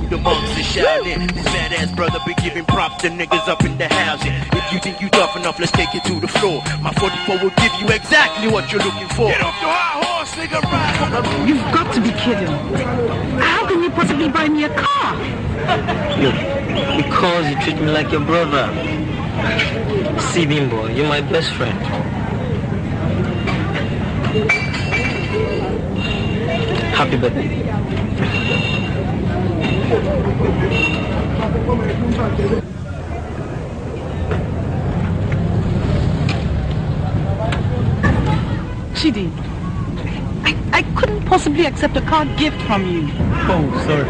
the monks is shouting. This badass brother be giving props to niggas up in the housing. If you think you tough enough, let's take it to the floor. My 44 will give you exactly what you're looking for. Get off your high horse, nigga, ride. You've got to be kidding. How can you possibly buy me a car? Yo, because you treat me like your brother. See, Bimbo, you're my best friend. Happy birthday. Chidi, I couldn't possibly accept a car gift from you. Oh, sorry.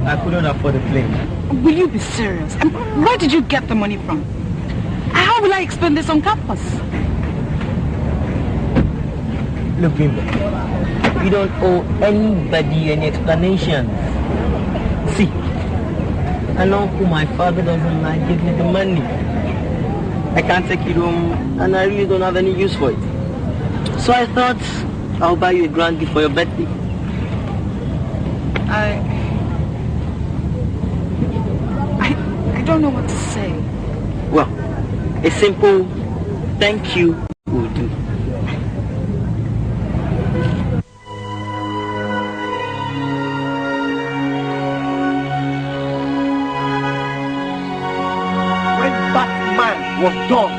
I couldn't afford a plane. Will you be serious? Where did you get the money from? How will I explain this on campus? Look, Bimbo, we don't owe anybody any explanations. See, an uncle my father doesn't like give me the money. I can't take it home and I really don't have any use for it. So I thought I'll buy you a grand gift for your birthday. I don't know what to say. Well, a simple thank you will do. When that man was done,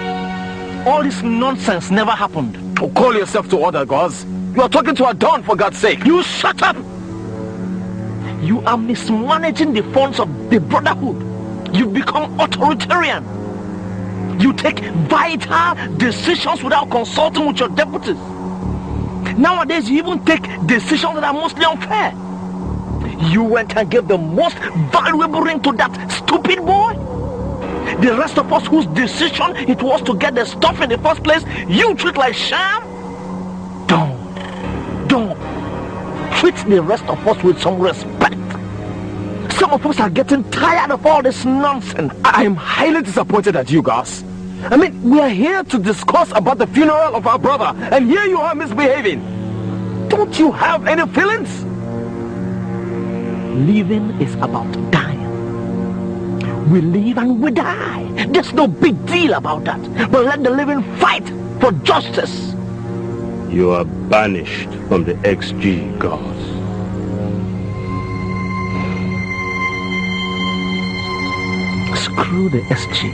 all this nonsense never happened. Oh, call yourself to order, Gauze. You are talking to a Don, for God's sake. You shut up! You are mismanaging the funds of the Brotherhood. You've become authoritarian. You take vital decisions without consulting with your deputies. Nowadays, you even take decisions that are mostly unfair. You went and gave the most valuable ring to that stupid boy. The rest of us whose decision it was to get the stuff in the first place, you treat like sham? Don't treat the rest of us with some respect. Some of us are getting tired of all this nonsense. I am highly disappointed at you, Gauze. I mean, we are here to discuss about the funeral of our brother, and here you are misbehaving. Don't you have any feelings? Living is about dying. We live and we die. There's no big deal about that. But let the living fight for justice. You are banished from the XG, Gauze. Screw the SG.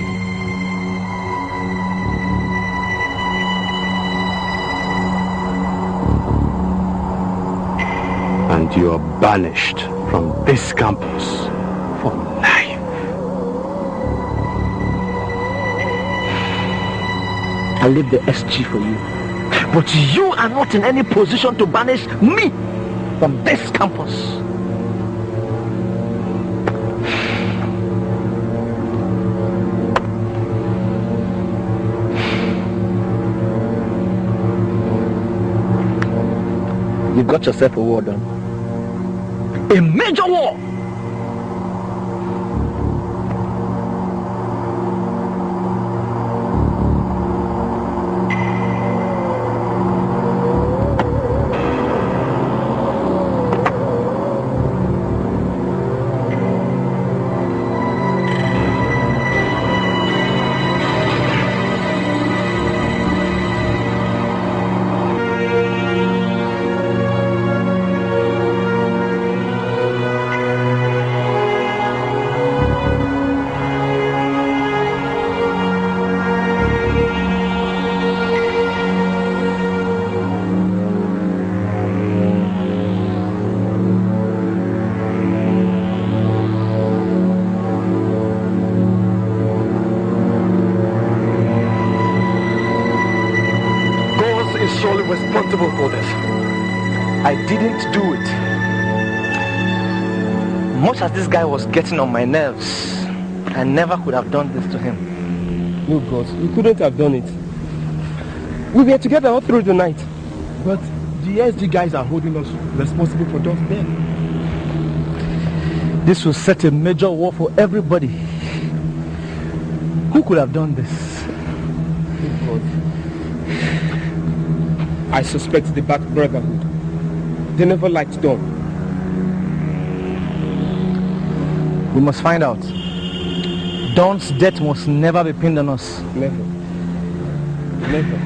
And you are banished from this campus for life. I leave the SG for you. But you are not in any position to banish me from this campus. You've got yourself a war done. A major war! is solely responsible for this. I didn't do it. Much as this guy was getting on my nerves, I never could have done this to him. No, God, you couldn't have done it. We were together all through the night. But the SG guys are holding us responsible for Don's death. This will set a major war for everybody. Who could have done this? Oh, God. I suspect the Black Brotherhood. They never liked Don. We must find out. Don's death must never be pinned on us. Never. Never.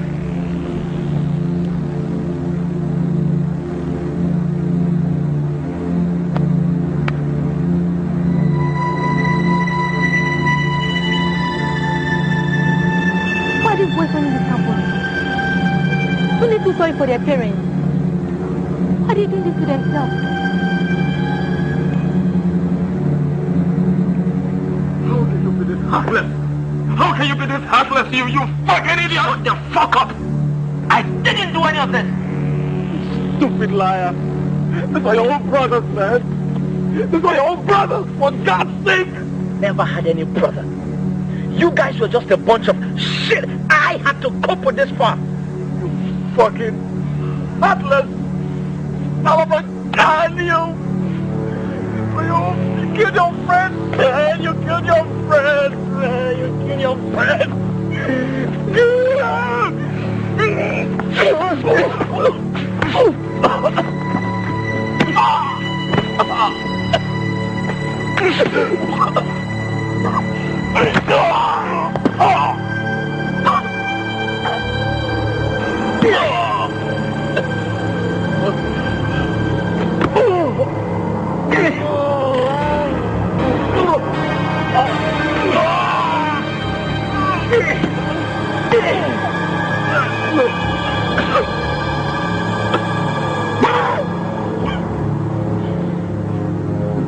Why are these boys running this campus? Don't they feel sorry for their parents? Why are they doing this to themselves? Heartless! How can you be this heartless, you fucking idiot! Shut the fuck up! I didn't do any of this! Stupid liar! These are your own brothers, man! These are your own brothers, for God's sake! Never had any brother. You guys were just a bunch of shit. I had to cope with this far. You fucking heartless! How am I dying you? You killed your friend, man! You killed your friend, man! You killed your friend!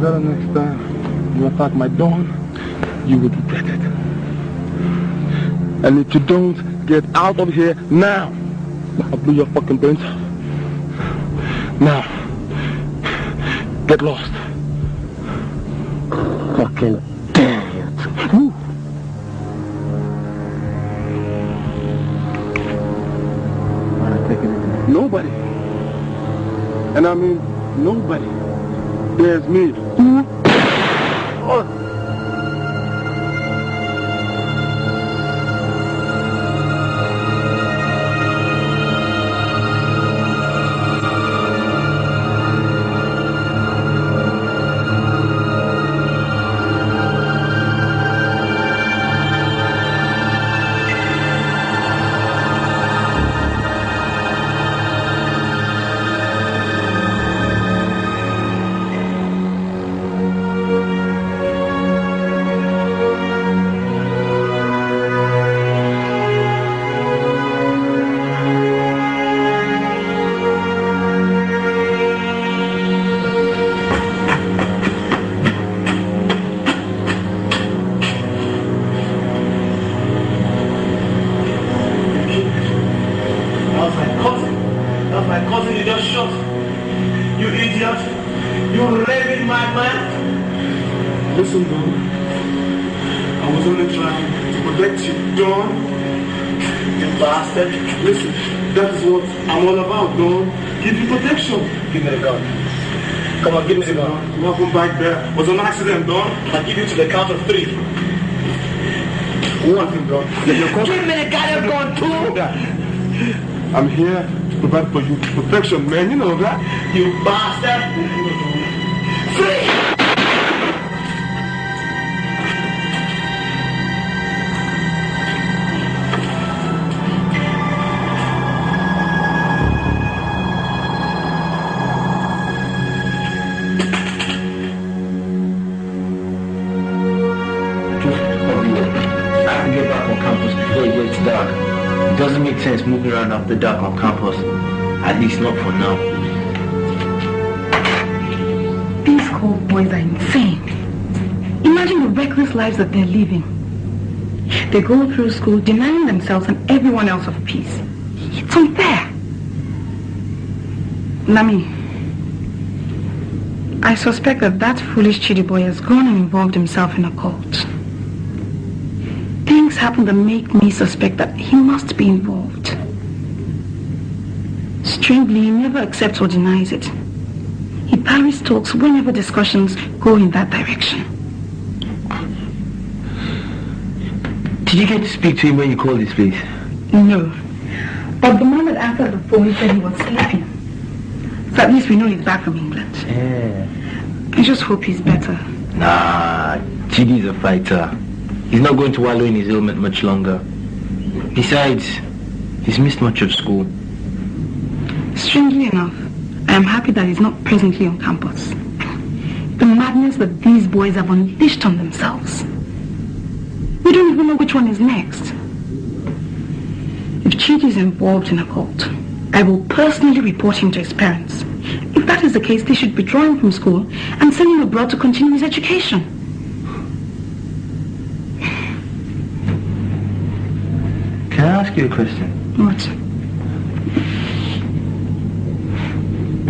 The next time you attack my Don, you will regret it. And if you don't get out of here now, I'll blow your fucking brains out. Now, get lost. Fucking damn it. Woo. I'm not taking it. Nobody. And I mean nobody. There's me. Oh. Give me the gun. Welcome back there. Was an accident, Don. I'll give you to the count of 3. One thing, Don. Give me the goddamn gun, too! I'm here to provide for you protection, man. You know that. You bastard! 3! It doesn't make sense moving around after dark on campus, at least not for now. These whole boys are insane. Imagine the reckless lives that they're living. They go through school denying themselves and everyone else of peace. It's unfair. Nami, I suspect that foolish Chidi boy has gone and involved himself in a cult. Things happen that make me suspect that he must be involved. Strangely, he never accepts or denies it. He parries talks whenever discussions go in that direction. Did you get to speak to him when you called his place? No. But the man that answered the phone said he was sleeping. So at least we know he's back from England. Yeah. I just hope he's better. Nah, Chidi's a fighter. He's not going to wallow in his ailment much longer. Besides, he's missed much of school. Strangely enough, I am happy that he's not presently on campus. The madness that these boys have unleashed on themselves. We don't even know which one is next. If Chidi is involved in a cult, I will personally report him to his parents. If that is the case, they should withdraw him from school and send him abroad to continue his education. Can I ask you a question? What?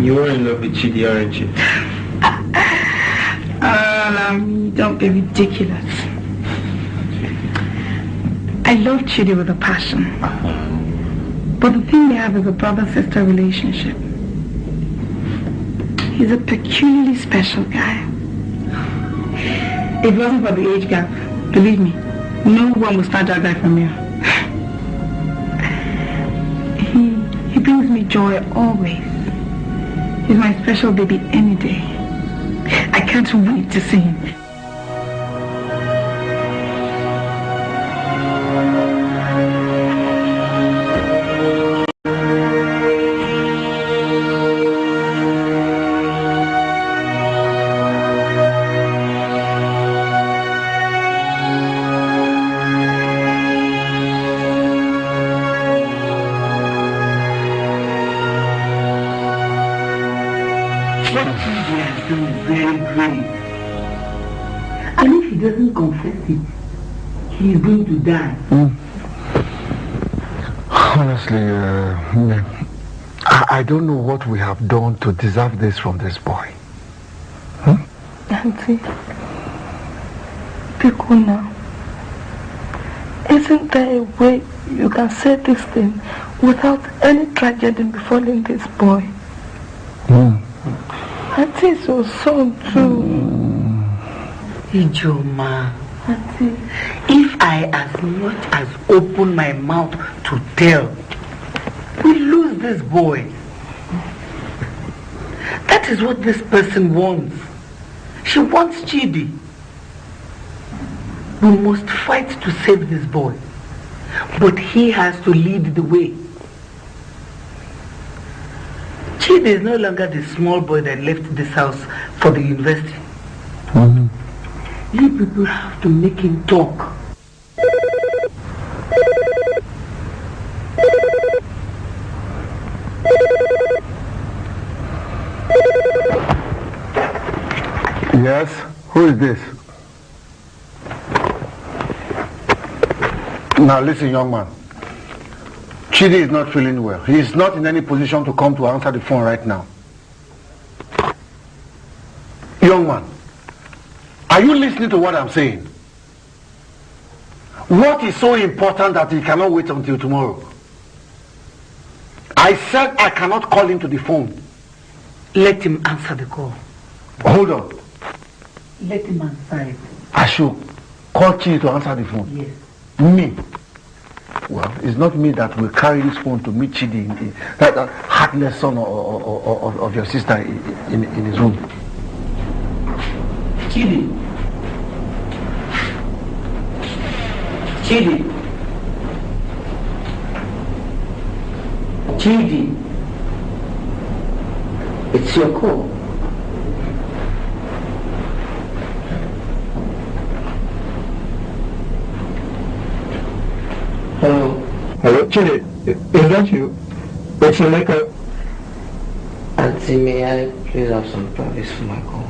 You're in love with Chidi, aren't you? Don't be ridiculous. I love Chidi with a passion. But the thing they have is a brother-sister relationship. He's a peculiarly special guy. If it wasn't for the age gap, believe me, no one will start that guy from here. He brings me joy always. He's my special baby any day. I can't wait to see him. Doesn't confess it, he is going to die. Honestly, I don't know what we have done to deserve this from this boy. Auntie, be cool now. Isn't there a way you can say this thing without any tragedy befalling this boy? Auntie is your son too. Ijeoma, if I as much as open my mouth to tell, we lose this boy. That is what this person wants. She wants Chidi. We must fight to save this boy. But he has to lead the way. Chidi is no longer the small boy that left this house for the university. You people have to make him talk. Yes? Who is this? Now listen, young man. Chidi is not feeling well. He is not in any position to come to answer the phone right now. Young man, are you listening to what I'm saying? What is so important that he cannot wait until tomorrow? I said I cannot call him to the phone. Let him answer the call. Hold on. Let him answer it. I should call Chidi to answer the phone? Yes. Me? Well, it's not me that will carry this phone to meet Chidi, that heartless son of your sister in his room. Chidi. Chidi. Chidi. It's your call. Hello. Hello, Chidi. Is that you? It's Emeka. Auntie, may I please have some privacy for my call?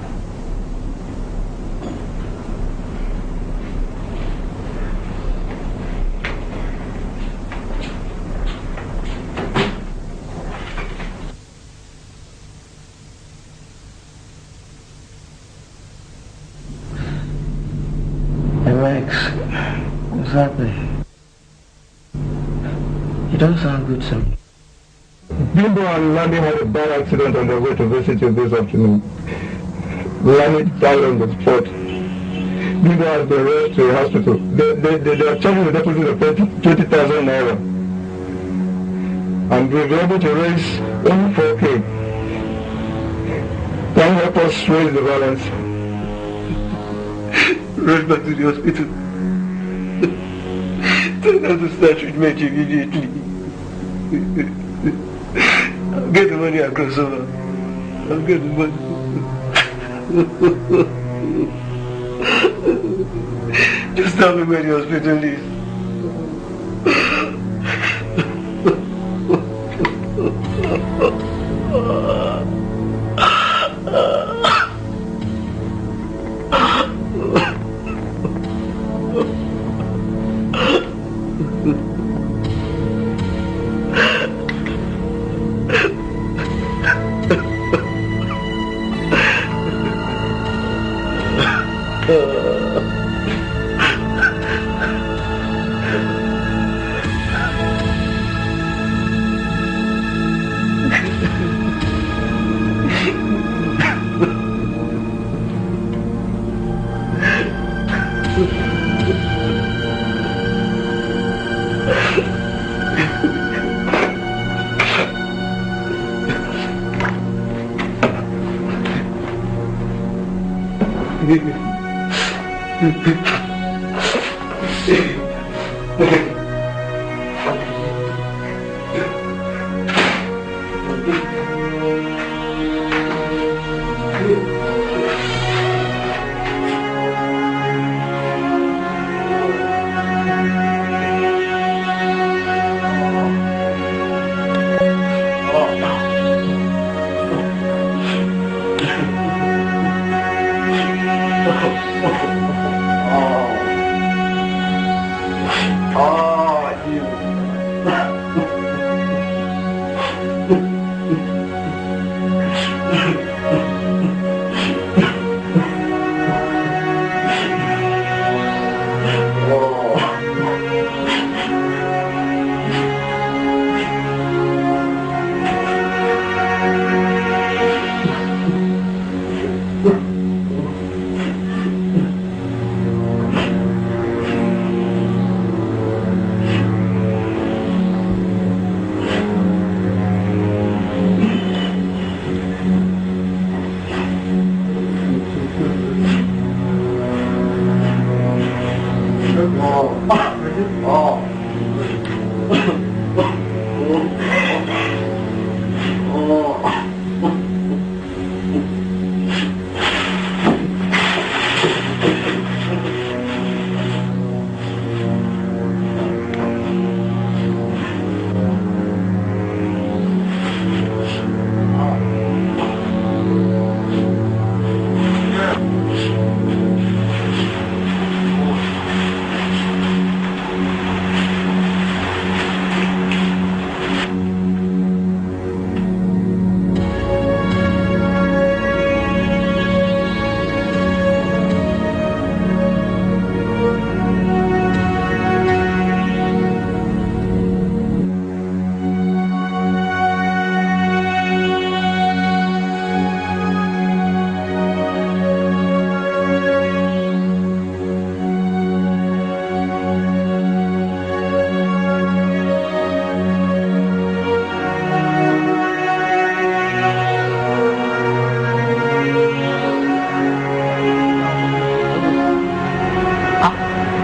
Exactly. You don't sound good to me. Bimbo and Lani had a bad accident on their way to visit you this afternoon. Lani died on the spot. Bimbo has been rushed to a hospital. They are charging the deposit of 20,000 naira. And we'll be able to raise only 4K. Can you help us raise the balance? Rush back to the hospital. Tell them to start treatment immediately. I'll get the money across over. I'll get the money. Just tell me where the hospital is.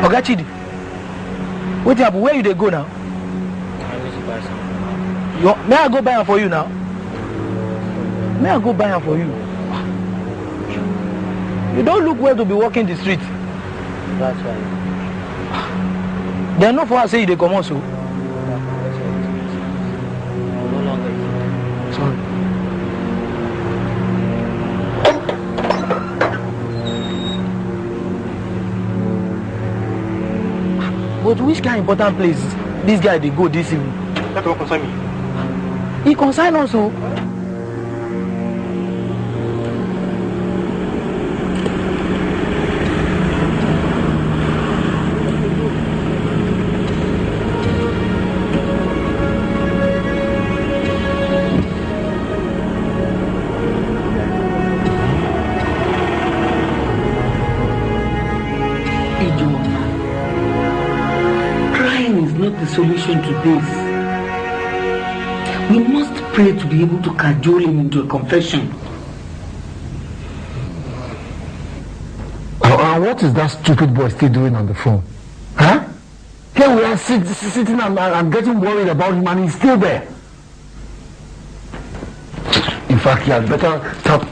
Oga Chidi, wait up, where you they go now? I need to buy something. May I go buy them for you now? May I go buy them for you? You don't look well to be walking the street. That's right. They're not for us say they come also. No longer. Sorry. But which kind of important place this guy they go this evening? That will concern me. He concern also. solution to this. We must pray to be able to cajole him into a confession. What is that stupid boy still doing on the phone? Huh? Here we are sitting and getting worried about him, and he's still there. In fact, he had better stop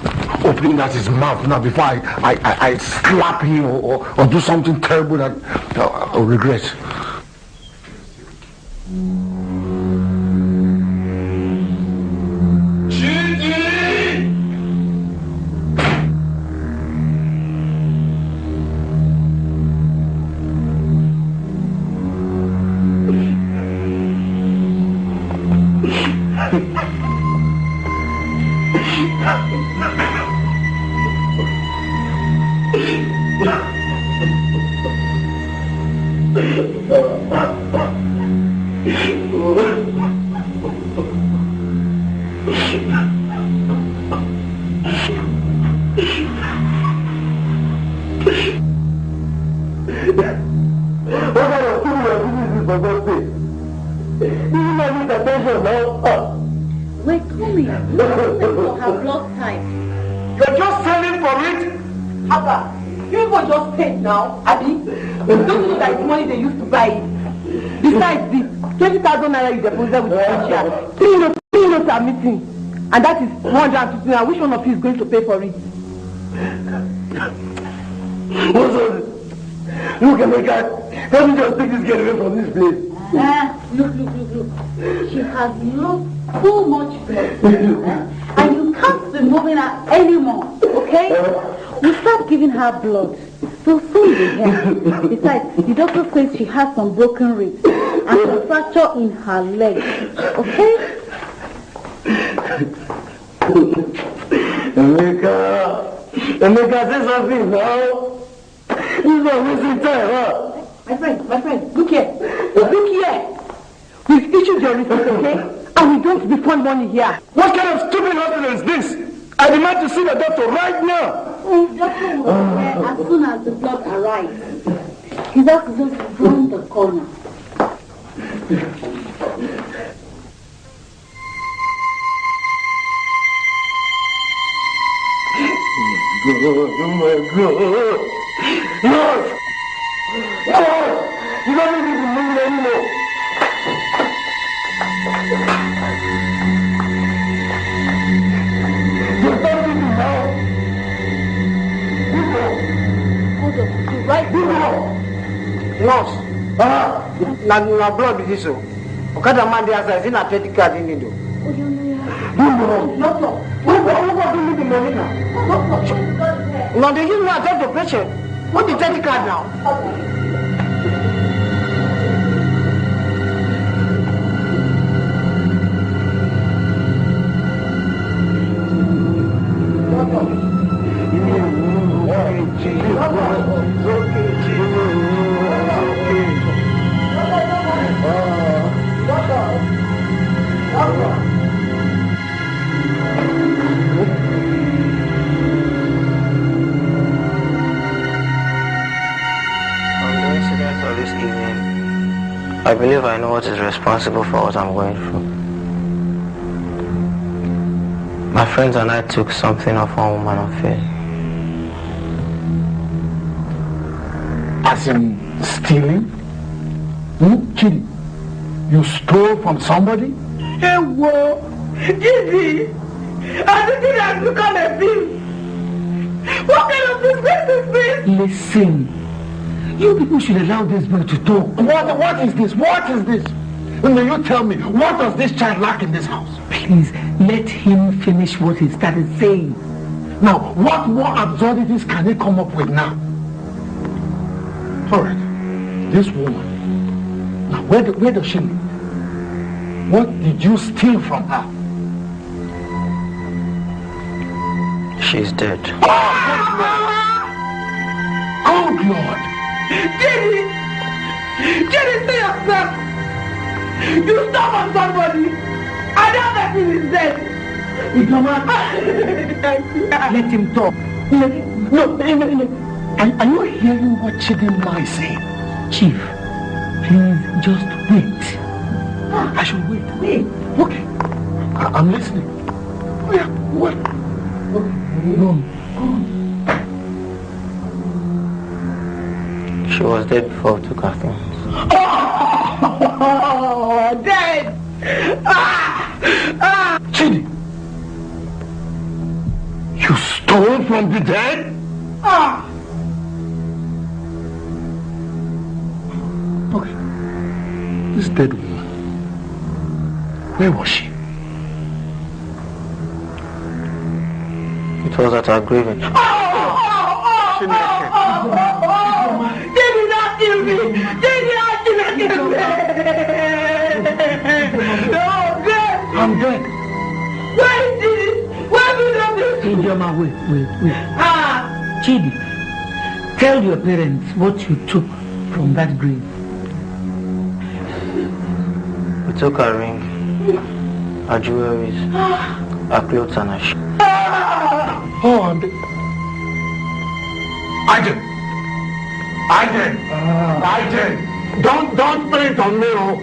opening that his mouth now before I slap him or do something terrible that I'll regret. You deposit with the cashier. Three notes are missing, and that is 150 naira. Which one of you is going to pay for it? What's all this? Look at my God. Let me just take this girl away from this place. Look. She has lost too much blood. And you can't be moving her anymore, okay? We start giving her blood. So soon they hear. Besides, the doctor says she has some broken ribs and a fracture in her leg. Okay? Emeka, say something now. You're not wasting time, huh? My friend, look here. We've issued your receipt, okay? And we don't refund money here. What kind of stupid hospital is this? I demand to see the doctor right now. Doctor will be here as soon as the blood arrives. He's just round the corner. Oh my God! Lord! You don't need to move anymore. Right now. Nurse. Na blood be this o. Okada man dey outside, say na 20 card he need o. Doctor, what do you the money now? No, they give me attend to patient. What the 30 card now? I believe I know what is responsible for what I'm going through. My friends and I took something of one woman of faith. As in stealing? Chidi, you stole from somebody? Hey, whoa! Chidi! I think has become a thief! What kind of disgrace is this? Listen. You people should allow this boy to talk. What is this? What is this? Now you tell me, what does this child lack in this house? Please, let him finish what he started saying. Now, what more absurdities can he come up with now? Alright, this woman. Now, where does she live? What did you steal from her? She's dead. Oh, Lord! Jenny, stay yourself. You stop on somebody. I know that he is dead. Ijeoma, let him talk. No. Are you hearing what Chidinma is saying? Chief, please just wait. I should wait. Wait. Okay. I'm listening. Oh, yeah. What? Okay. No. She was dead before we took her things. Oh, dead! Chidi! You stole from the dead? Okay. This dead woman, where was she? It was at our grave. They did not kill me! They did not kill me! No, dead! I'm dead. Why did it? Why did I do this? Ijeoma, wait. Chidi, tell your parents what you took from that grave. We took her ring, her jewelries, her clothes and her shoes. Oh, I'm dead. I did. Don't faint on me, oh.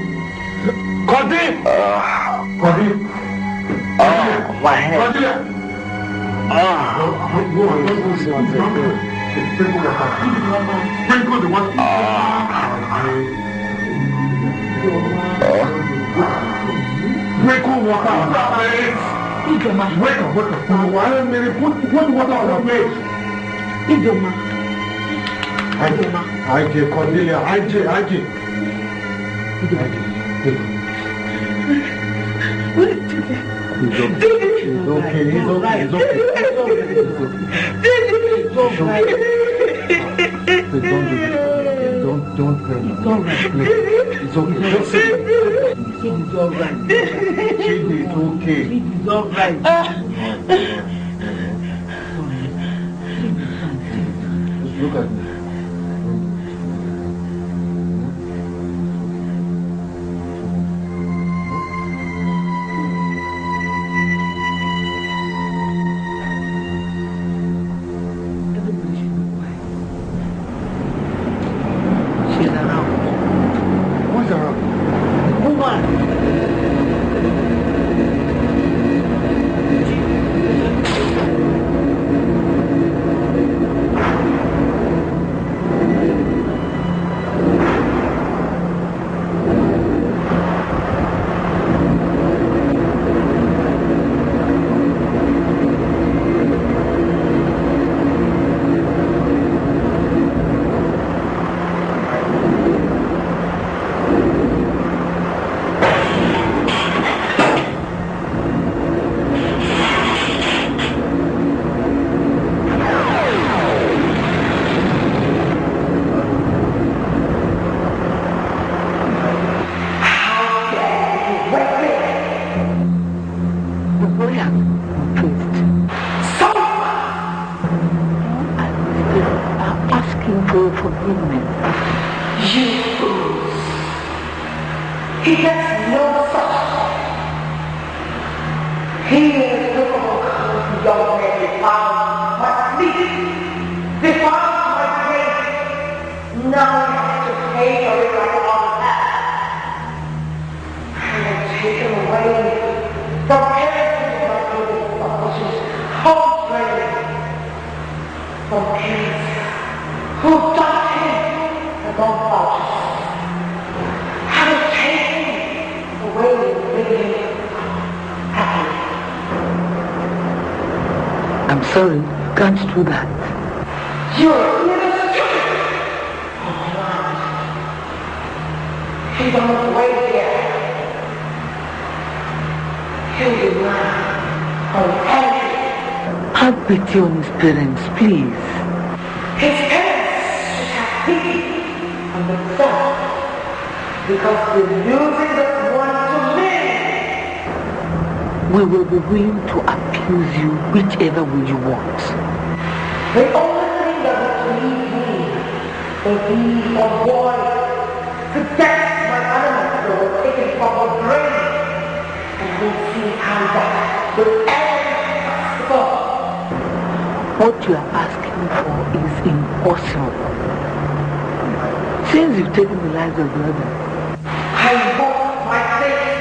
Cody! Cody! My head. Cody! Sprinkle the water. Sprinkle water on the plate. Wake up. Put water on the plate. Ijeoma. IJ, Cornelia, IJ. He's okay. Please don't do this. Don't pray. It's all right. It's okay. It's all right. It's okay. It's all right. Just look at me. I'm sorry, you can't do that. You're innocent. He don't wait here. He'll be mine. Have pity on his parents, please. His parents should have pity on themselves because they're using this one to live. We will be willing to accuse you whichever way you want. The only thing that would leave me will be a boy to get my animals that were taken from the brain, and we'll see how that will end. What you are asking for is impossible. Since you've taken the lives of the others, I want my things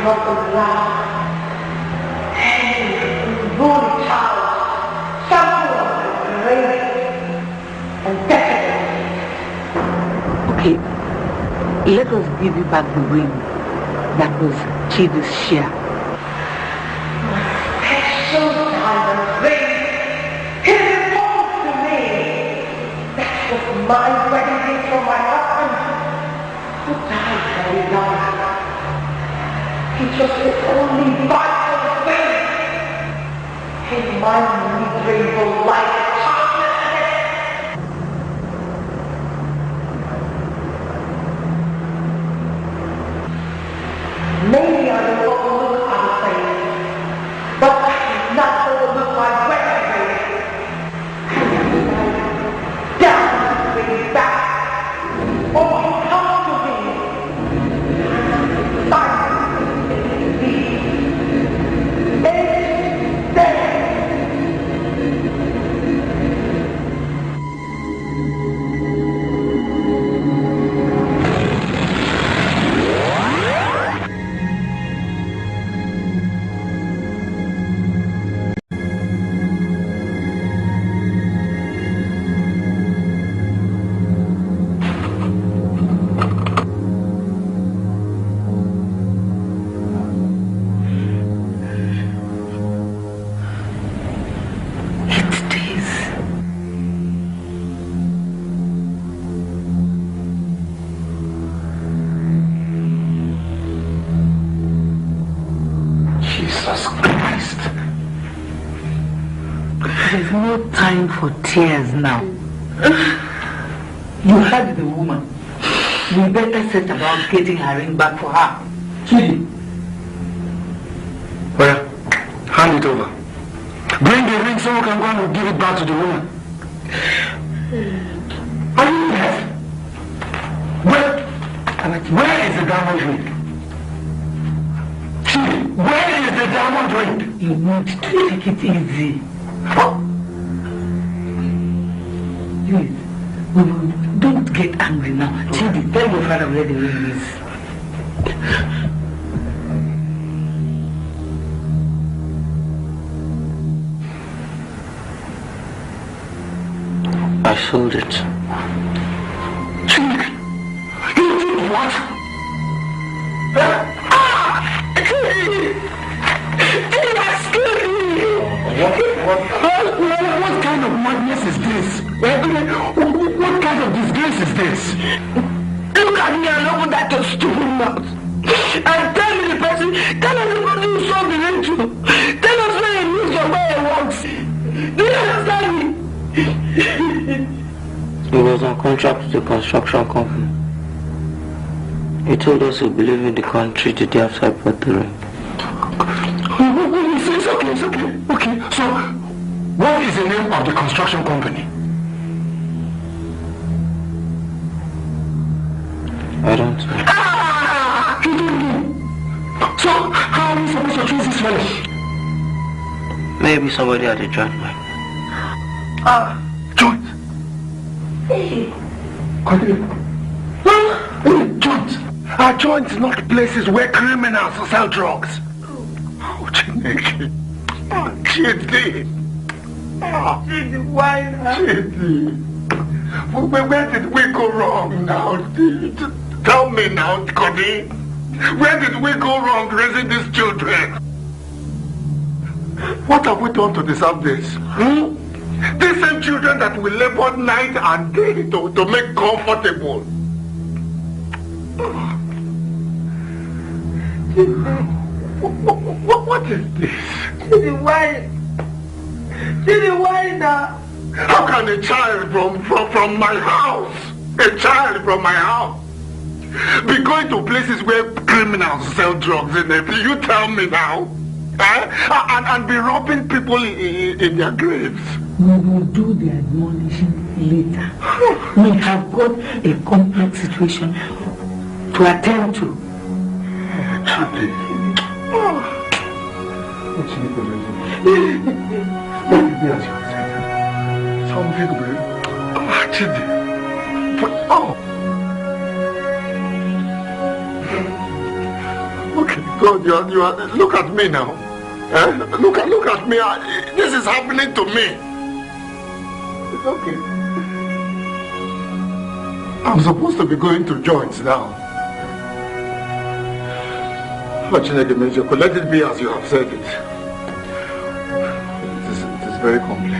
not allow any bully child something of the great and decadent. Okay, let us give you back the ring that was Chidi's share. Special diamond ring. It belongs to me. That was my wedding gift from my husband, who died very young. It was the only vital thing in my miserable life. Maybe I will overlook other things, but I cannot overlook my wedding ring. Down to bring it back, or it comes to me. There's no time for tears now. You heard the woman. We better set about getting her ring back for her. Chidi. Well, hand it over. Bring the ring so we can go and give it back to the woman. Are you deaf? Where is the diamond ring? Chidi, where is the diamond ring? You need to take it easy. Please, don't get angry now. Chidi, tell your father where the ring is. I sold it. Chidi, you did what? What kind of madness is this? What kind of disgrace is this? Look at me and open that stupid mouth. And tell me the person, tell us what you sold the ring to. Tell us where he lives or where he works. Do you understand me? He was on contract with the construction company. He told us he'll be leaving the country the day after I bought the ring. It's okay, it's okay. Okay, so what is the name of the construction company? I don't know. You don't know. So how are we supposed to choose this fellow? Maybe somebody at the joint mine. Joint. Continue. Joint. Joints are not places where criminals sell drugs. Oh, Chineke. Chidi. Chidi, why now? Chidi. Where did we go wrong now? Tell me now, Connie. Where did we go wrong raising these children? What have we done to deserve this? These same children that we labor night and day to make comfortable. What is this? Chidi, why? Chidi, why now? How can a child from my house, a child from my house, be going to places where criminals sell drugs in them? You tell me now. And be robbing people in their graves. We will do the admonishing later. We have got a complex situation to attend to. Something will... Chidi. Okay, go God, you are, look at me now. Look at me. This is happening to me. It's okay. I'm supposed to be going to joints now. Ijeoma, let it be as you have said it. It is very complex.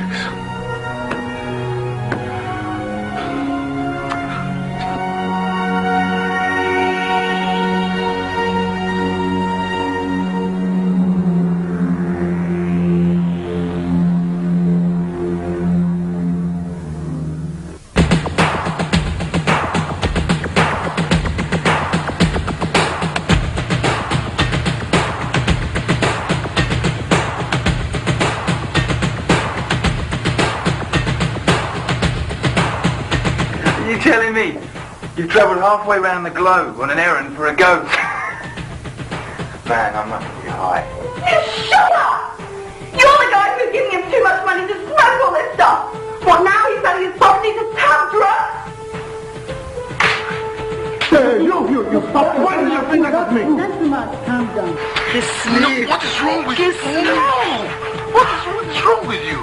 You travelled halfway around the globe on an errand for a ghost. Man, I must be high. You shut up! You're the guy who's giving him too much money to smoke all this stuff. What, now he's selling his property to town drugs? Hey, you stop pointing your fingers at me. Gentlemen, calm down. He's asleep. What is wrong with you? No. What is wrong with you?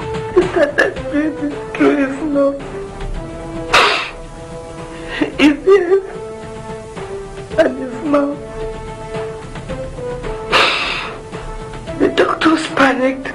That baby is not. His ears and his mouth. The doctors panicked.